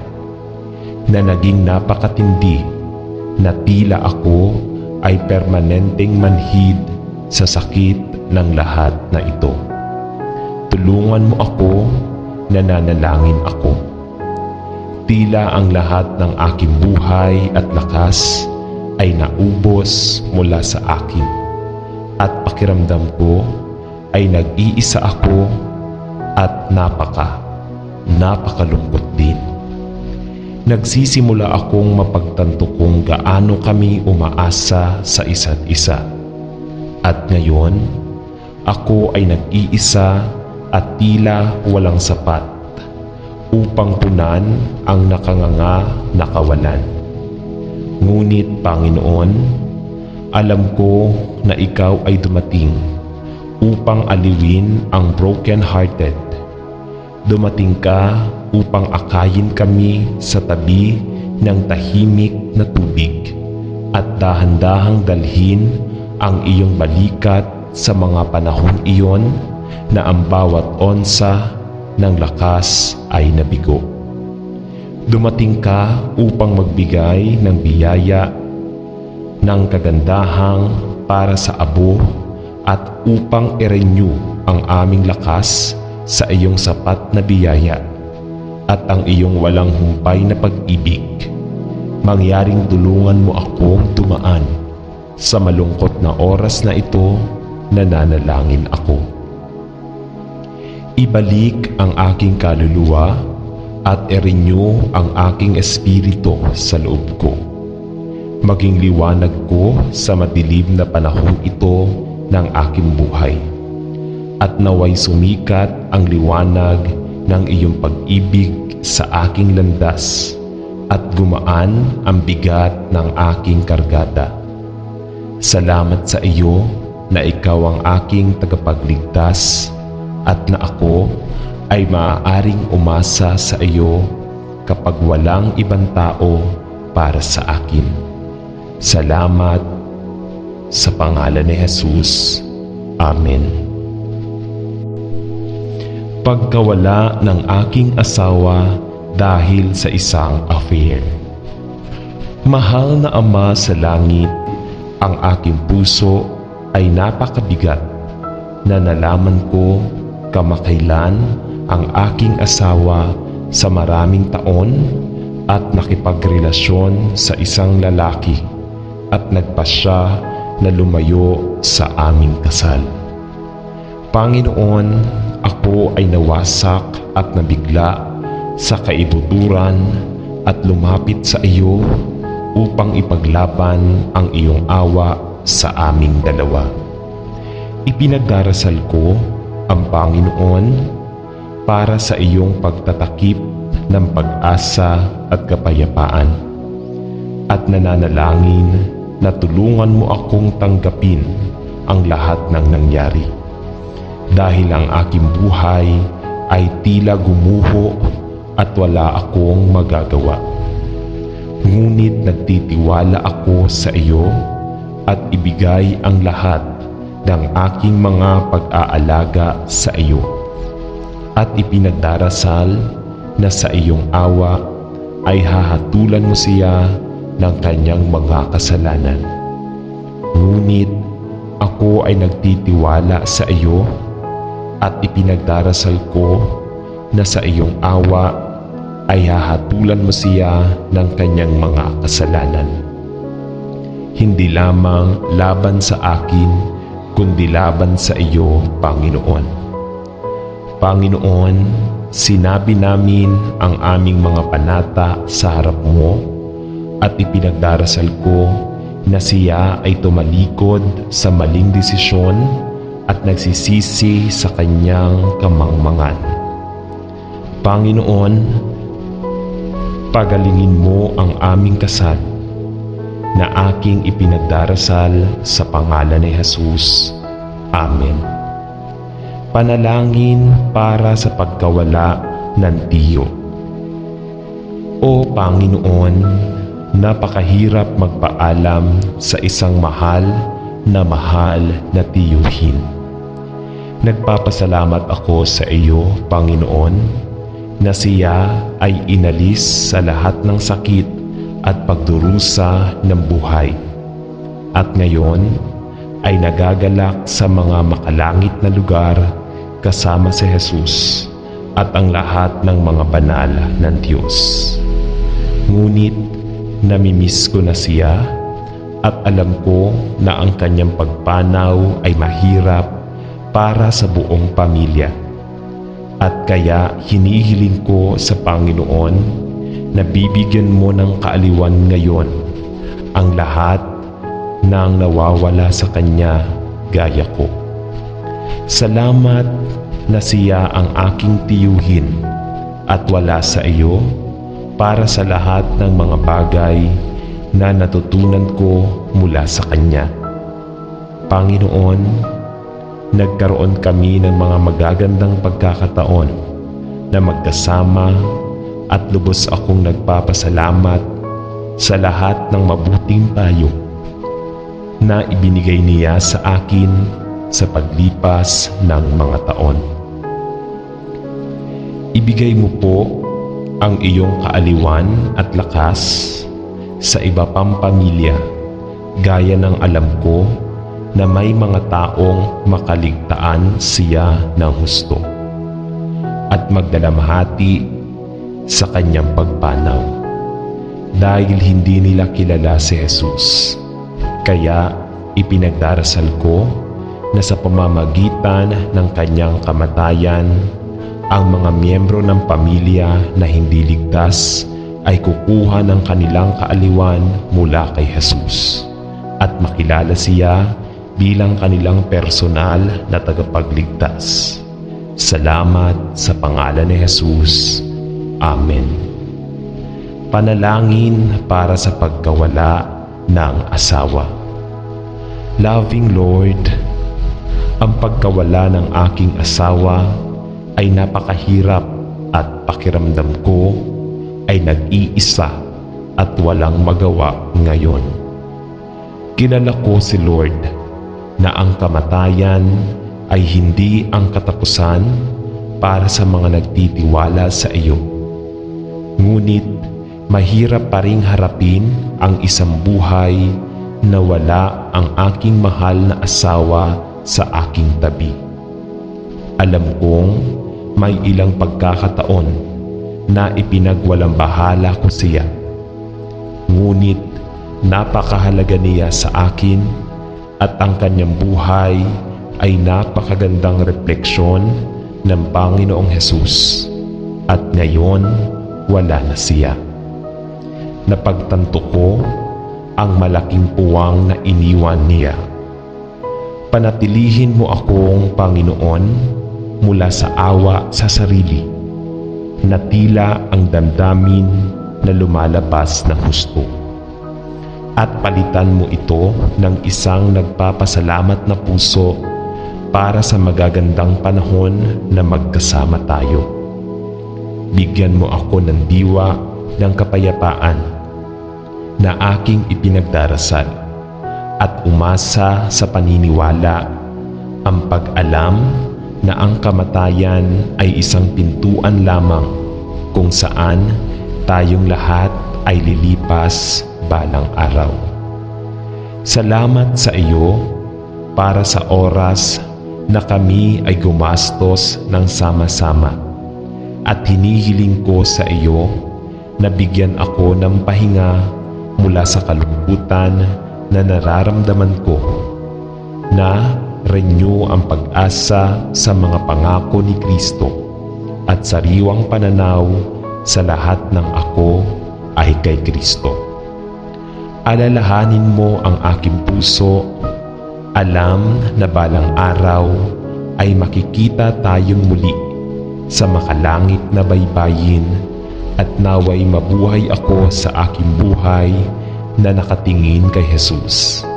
na naging napakatindi na tila ako ay permanenteng manhid sa sakit ng lahat na ito. Tulungan mo ako, nananalangin ako. Tila ang lahat ng aking buhay at lakas ay naubos mula sa akin, at pakiramdam ko ay nag-iisa ako at napakalungkot din. Nagsisimula akong mapagtanto kung gaano kami umaasa sa isa't isa. At ngayon, ako ay nag-iisa at tila walang sapat upang punan ang nakanganga na kawalan. Ngunit Panginoon, alam ko na ikaw ay dumating upang aliwin ang broken-hearted. Dumating ka upang akayin kami sa tabi ng tahimik na tubig at dahan-dahang dalhin ang iyong balikat sa mga panahong iyon na ang bawat onsa ng lakas ay nabigo. Dumating ka upang magbigay ng biyaya ng kagandahang para sa abo at upang i-renew ang aming lakas sa iyong sapat na biyaya at ang iyong walang humpay na pag-ibig. Mangyaring tulungan mo akong dumaan sa malungkot na oras na ito, nananalangin ako. Ibalik ang aking kaluluwa at i-renew ang aking espiritu sa loob ko. Maging liwanag ko sa madilim na panahong ito ng aking buhay. At naway sumikat ang liwanag ng iyong pag-ibig sa aking landas at gumaan ang bigat ng aking kargada. Salamat sa iyo na ikaw ang aking tagapagligtas at na ako ay maaaring umasa sa iyo kapag walang ibang tao para sa akin. Salamat sa pangalan ni Jesus. Amen. Pagkawala ng aking asawa dahil sa isang affair. Mahal na Ama sa langit, ang aking puso ay napakabigat na nalaman ko kamakailan ang aking asawa sa maraming taon at nakipagrelasyon sa isang lalaki at nagpasya na lumayo sa aming kasal. Panginoon, ako ay nawasak at nabigla sa kaibuturan at lumapit sa iyo upang ipaglaban ang iyong awa sa aming dalawa. Ipinagdarasal ko ang Panginoon para sa iyong pagtatakip ng pag-asa at kapayapaan at nananalangin na tulungan mo akong tanggapin ang lahat ng nangyari dahil ang aking buhay ay tila gumuho at wala akong magagawa. Ngunit nagtitiwala ako sa iyo at ibigay ang lahat ng aking mga pag-aalaga sa iyo at ipinagdarasal na sa iyong awa ay hahatulan mo siya ng kanyang mga kasalanan. Ngunit ako ay nagtitiwala sa iyo at ipinagdarasal ko na sa iyong awa ay hahatulan mo siya ng kanyang mga kasalanan. Hindi lamang laban sa akin, kundi laban sa iyo, Panginoon. Panginoon, sinabi namin ang aming mga panata sa harap mo at ipinagdarasal ko na siya ay tumalikod sa maling desisyon at nagsisisi sa kanyang kamangmangan. Panginoon, pagalingin mo ang aming kasal na aking ipinagdarasal sa pangalan ni Jesus. Amen. Panalangin para sa pagkawala ng tiyo. O Panginoon, napakahirap magpaalam sa isang mahal na tiyuhin. Nagpapasalamat ako sa iyo, Panginoon, na siya ay inalis sa lahat ng sakit at pagdurusa ng buhay at ngayon ay nagagalak sa mga makalangit na lugar kasama si Jesus at ang lahat ng mga banal ng Diyos. Ngunit namimiss ko na siya at alam ko na ang kanyang pagpanaw ay mahirap para sa buong pamilya. At kaya hinihiling ko sa Panginoon na bibigyan mo ng kaaliwan ngayon ang lahat ng nawawala sa kanya gaya ko. Salamat na siya ang aking tiyuhin at wala sa iyo para sa lahat ng mga bagay na natutunan ko mula sa kanya. Panginoon, nagkaroon kami ng mga magagandang pagkakataon na magkasama at lubos akong nagpapasalamat sa lahat ng mabuting payo na ibinigay niya sa akin sa paglipas ng mga taon. Ibigay mo po ang iyong kaaliwan at lakas sa iba pang pamilya gaya ng alam ko na may mga taong makaligtaan siya ng husto at magdalamhati sa kanyang pagpanaw dahil hindi nila kilala si Jesus. Kaya ipinagdarasal ko na sa pamamagitan ng kanyang kamatayan ang mga miyembro ng pamilya na hindi ligtas ay kukuha ng kanilang kaaliwan mula kay Jesus at makilala siya bilang kanilang personal na tagapagligtas. Salamat sa pangalan ni Jesus. Amen. Panalangin para sa pagkawala ng asawa. Loving Lord, ang pagkawala ng aking asawa ay napakahirap at pakiramdam ko ay nag-iisa at walang magawa ngayon. Kilala ko si Lord na ang kamatayan ay hindi ang katapusan para sa mga nagtitiwala sa iyo. Ngunit mahirap pa ring harapin ang isang buhay na wala ang aking mahal na asawa sa aking tabi. Alam kong may ilang pagkakataon na ipinagwalang bahala ko siya. Ngunit napakahalaga niya sa akin at ang kanyang buhay ay napakagandang refleksyon ng Panginoong Hesus. At ngayon, wala na siya. Napagtanto ko ang malaking puwang na iniwan niya. Panatilihin mo akong Panginoon mula sa awa sa sarili na tila ang damdamin na lumalabas na husto. At palitan mo ito ng isang nagpapasalamat na puso para sa magagandang panahon na magkasama tayo. Bigyan mo ako ng diwa ng kapayapaan na aking ipinagdarasal at umasa sa paniniwala ang pag-alam na ang kamatayan ay isang pintuan lamang kung saan tayong lahat ay lilipas balang araw. Salamat sa iyo para sa oras na kami ay gumastos ng sama-sama at hinihiling ko sa iyo na bigyan ako ng pahinga mula sa kalungkutan na nararamdaman ko, na renew ang pag-asa sa mga pangako ni Kristo at sariwang pananaw sa lahat ng ako ay kay Kristo. Alalahanin mo ang aking puso, alam na balang araw ay makikita tayong muli sa makalangit na baybayin at naway mabuhay ako sa aking buhay na nakatingin kay Jesus.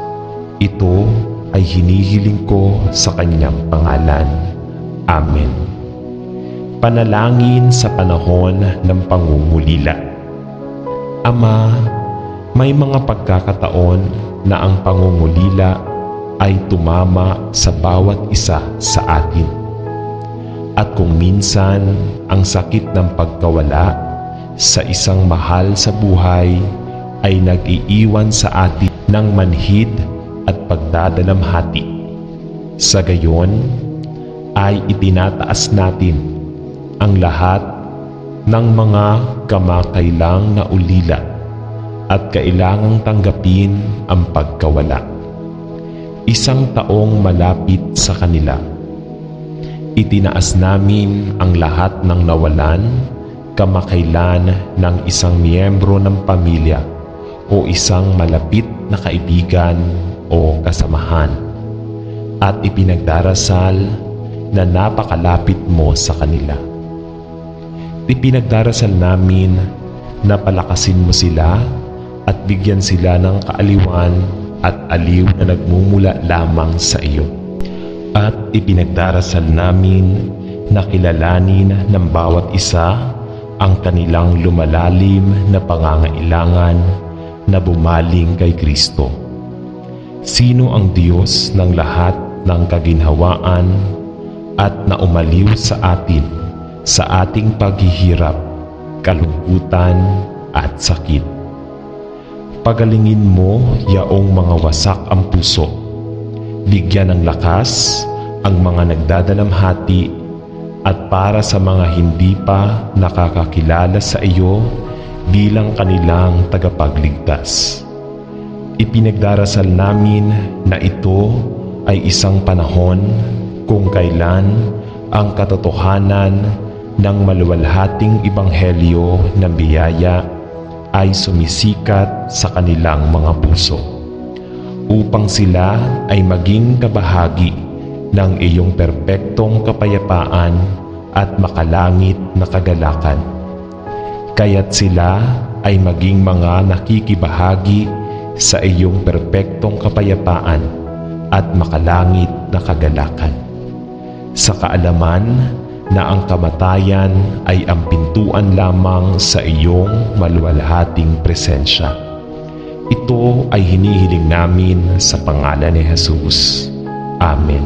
Ito ay hinihiling ko sa kanyang pangalan. Amen. Panalangin sa panahon ng pangungulila. Ama, may mga pagkakataon na ang pangungulila ay tumama sa bawat isa sa atin. At kung minsan ang sakit ng pagkawala sa isang mahal sa buhay ay nag-iiwan sa atin ng manhid at pagdadalamhati. Sa gayon ay itinataas natin ang lahat ng mga kamakailang na ulila at kailangang tanggapin ang pagkawala. Isang taong malapit sa kanila. Itinaas namin ang lahat ng nawalan kamakailan ng isang miyembro ng pamilya o isang malapit na kaibigan o kasamahan at ipinagdarasal na napakalapit mo sa kanila. Ipinagdarasal namin na palakasin mo sila at bigyan sila ng kaaliwan at aliw na nagmumula lamang sa iyo. At ipinagdarasal namin na kilalanin ng bawat isa ang kanilang lumalalim na pangangailangan na bumaling kay Kristo. Sino ang Diyos ng lahat ng kaginhawaan at naumaliw sa atin sa ating paghihirap, kalungkutan at sakit? Pagalingin mo yaong mga wasak ang puso. Bigyan ng lakas ang mga nagdadalamhati at para sa mga hindi pa nakakakilala sa iyo bilang kanilang tagapagligtas. Ipinagdarasal namin na ito ay isang panahon kung kailan ang katotohanan ng maluwalhating ebanghelyo ng biyaya ay sumisikat sa kanilang mga puso, upang sila ay maging kabahagi ng iyong perpektong kapayapaan at makalangit na kagalakan. Kaya't sila ay maging mga nakikibahagi sa iyong perpektong kapayapaan at makalangit na kagalakan, sa kaalaman na ang kamatayan ay ang pintuan lamang sa iyong maluwalhating presensya. Ito ay hinihiling namin sa pangalan ni Jesus. Amen.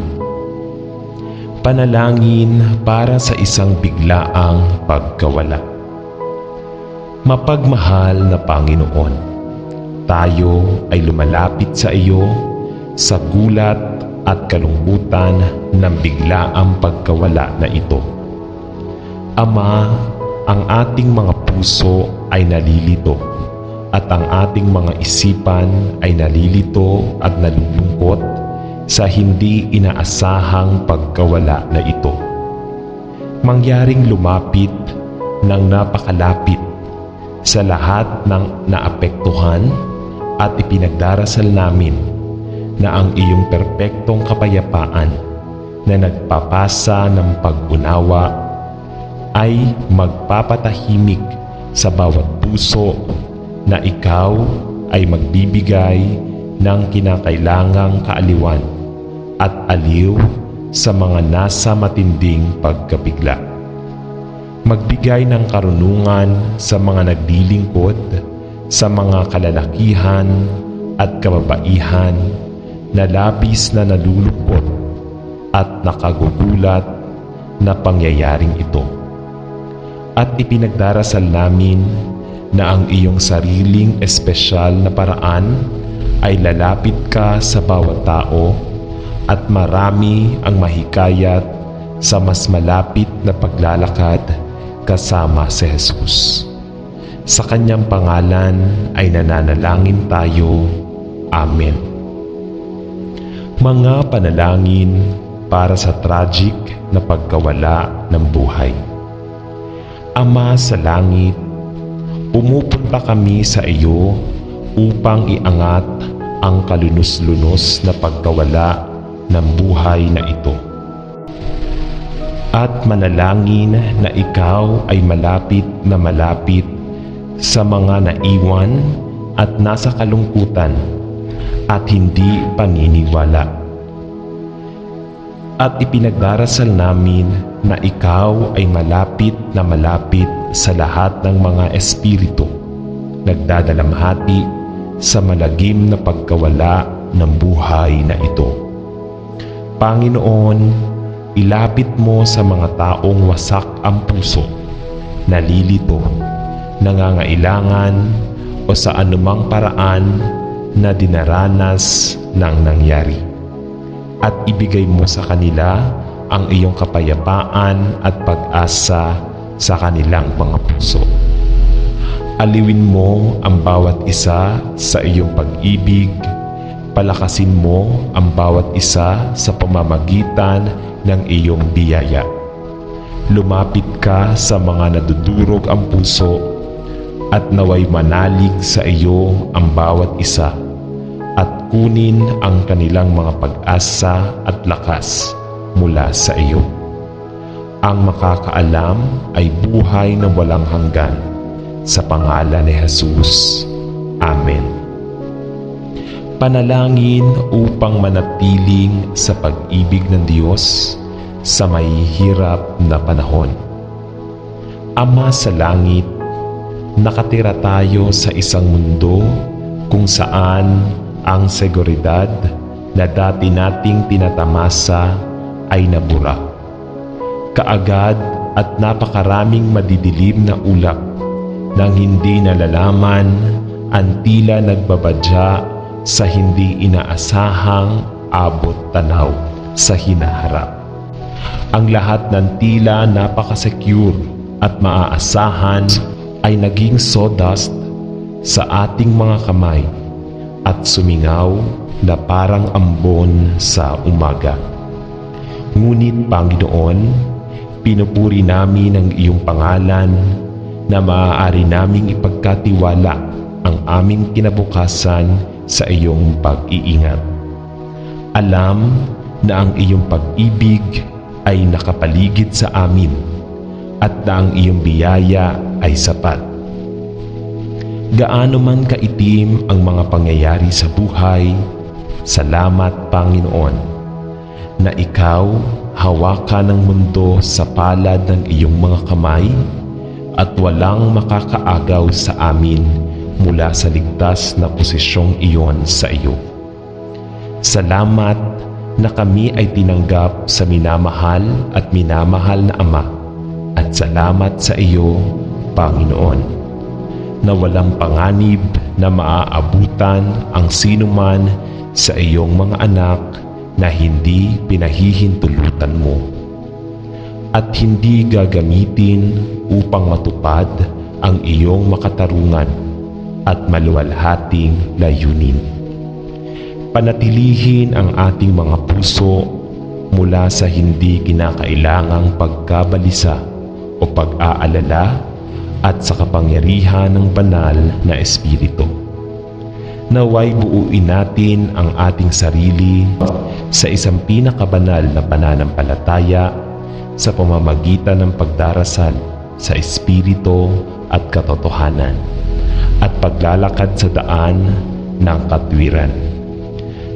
Panalangin para sa isang biglaang pagkawala. Mapagmahal na Panginoon, tayo ay lumalapit sa iyo sa gulat at kalungkutan ng biglaang pagkawala na ito. Ama, ang ating mga puso ay nalilito at ang ating mga isipan ay nalilito at nalulungkot sa hindi inaasahang pagkawala na ito. Mangyaring lumapit ng napakalapit sa lahat ng naapektuhan at ipinagdarasal namin na ang iyong perpektong kapayapaan na nagpapasa ng pag-unawa ay magpapatahimik sa bawat puso, na ikaw ay magbibigay ng kinakailangang kaaliwan at aliw sa mga nasa matinding pagkabigla. Magbigay ng karunungan sa mga naglilingkod, sa mga kalalakihan at kababaihan na labis na nalulungkot at nakagugulat na pangyayaring ito. At ipinagdarasal namin na ang iyong sariling espesyal na paraan ay lalapit ka sa bawat tao at marami ang mahikayat sa mas malapit na paglalakad kasama si Jesus. Sa kanyang pangalan ay nananalangin tayo. Amen. Mga panalangin para sa tragic na pagkawala ng buhay. Ama sa langit, pumupunta kami sa iyo upang iangat ang kalunos-lunos na pagkawala ng buhay na ito. At manalangin na ikaw ay malapit sa mga naiwan at nasa kalungkutan at hindi paniniwala. At ipinagdarasal namin na ikaw ay malapit sa lahat ng mga espiritu nagdadalamhati sa malagim na pagkawala ng buhay na ito. Panginoon, ilapit mo sa mga taong wasak ang puso, nalilito, nangangailangan o sa anumang paraan na dinaranas ng nangyari. At ibigay mo sa kanila ang iyong kapayapaan at pag-asa sa kanilang mga puso. Aliwin mo ang bawat isa sa iyong pag-ibig, palakasin mo ang bawat isa sa pamamagitan ng iyong biyaya. Lumapit ka sa mga nadudurog ang puso at naway manalig sa iyo ang bawat isa at kunin ang kanilang mga pag-asa at lakas mula sa iyo. Ang makakaalam ay buhay na walang hanggan, sa pangalan ni Jesus. Amen. Panalangin upang manatiling sa pag-ibig ng Diyos sa may hirap na panahon. Ama sa langit, nakatira tayo sa isang mundo kung saan ang seguridad na dati nating tinatamasa ay nabura. Kaagad at napakaraming madidilim na ulap nang hindi nalalaman ang tila nagbabadya sa hindi inaasahang abot tanaw sa hinaharap. Ang lahat ng tila napaka-secure at maaasahan ay naging sawdust sa ating mga kamay at sumingaw na parang ambon sa umaga. Ngunit Panginoon, Pinupuri namin ang iyong pangalan na maaari naming ipagkatiwala ang aming kinabukasan sa iyong pag-iingat. Alam na ang iyong pag-ibig ay nakapaligid sa amin at na ang iyong biyaya ay sapat. Gaano man kaitim ang mga pangyayari sa buhay, salamat Panginoon na ikaw hawakan ng mundo sa palad ng iyong mga kamay at walang makakaagaw sa amin mula sa ligtas na posisyong iyon sa iyo. Salamat na kami ay tinanggap sa minamahal at minamahal na Ama, at salamat sa iyo, Panginoon, na walang panganib na maaabutan ang sinuman sa iyong mga anak na hindi pinahihintulutan mo at hindi gagamitin upang matupad ang iyong makatarungan at maluwalhating layunin. Panatilihin ang ating mga puso mula sa hindi kinakailangang pagkabalisa o pag-aalala at sa kapangyarihan ng banal na Espiritu. Naway buuin natin ang ating sarili sa isang pinakabanal na pananampalataya sa pamamagitan ng pagdarasal sa Espiritu at katotohanan at paglalakad sa daan ng katwiran.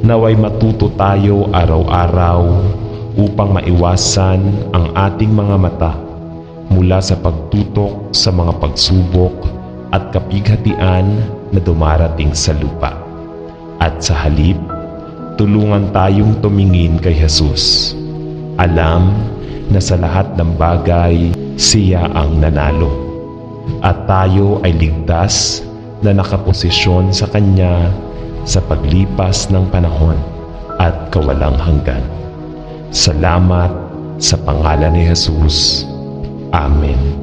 Naway matuto tayo araw-araw upang maiwasan ang ating mga mata mula sa pagtutok sa mga pagsubok at kapighatian na dumarating sa lupa. At sa halip, tulungan tayong tumingin kay Jesus. Alam na sa lahat ng bagay, siya ang nanalo. At tayo ay ligtas na nakaposisyon sa Kanya sa paglipas ng panahon at kawalang hanggan. Salamat sa pangalan ni Jesus. Amen.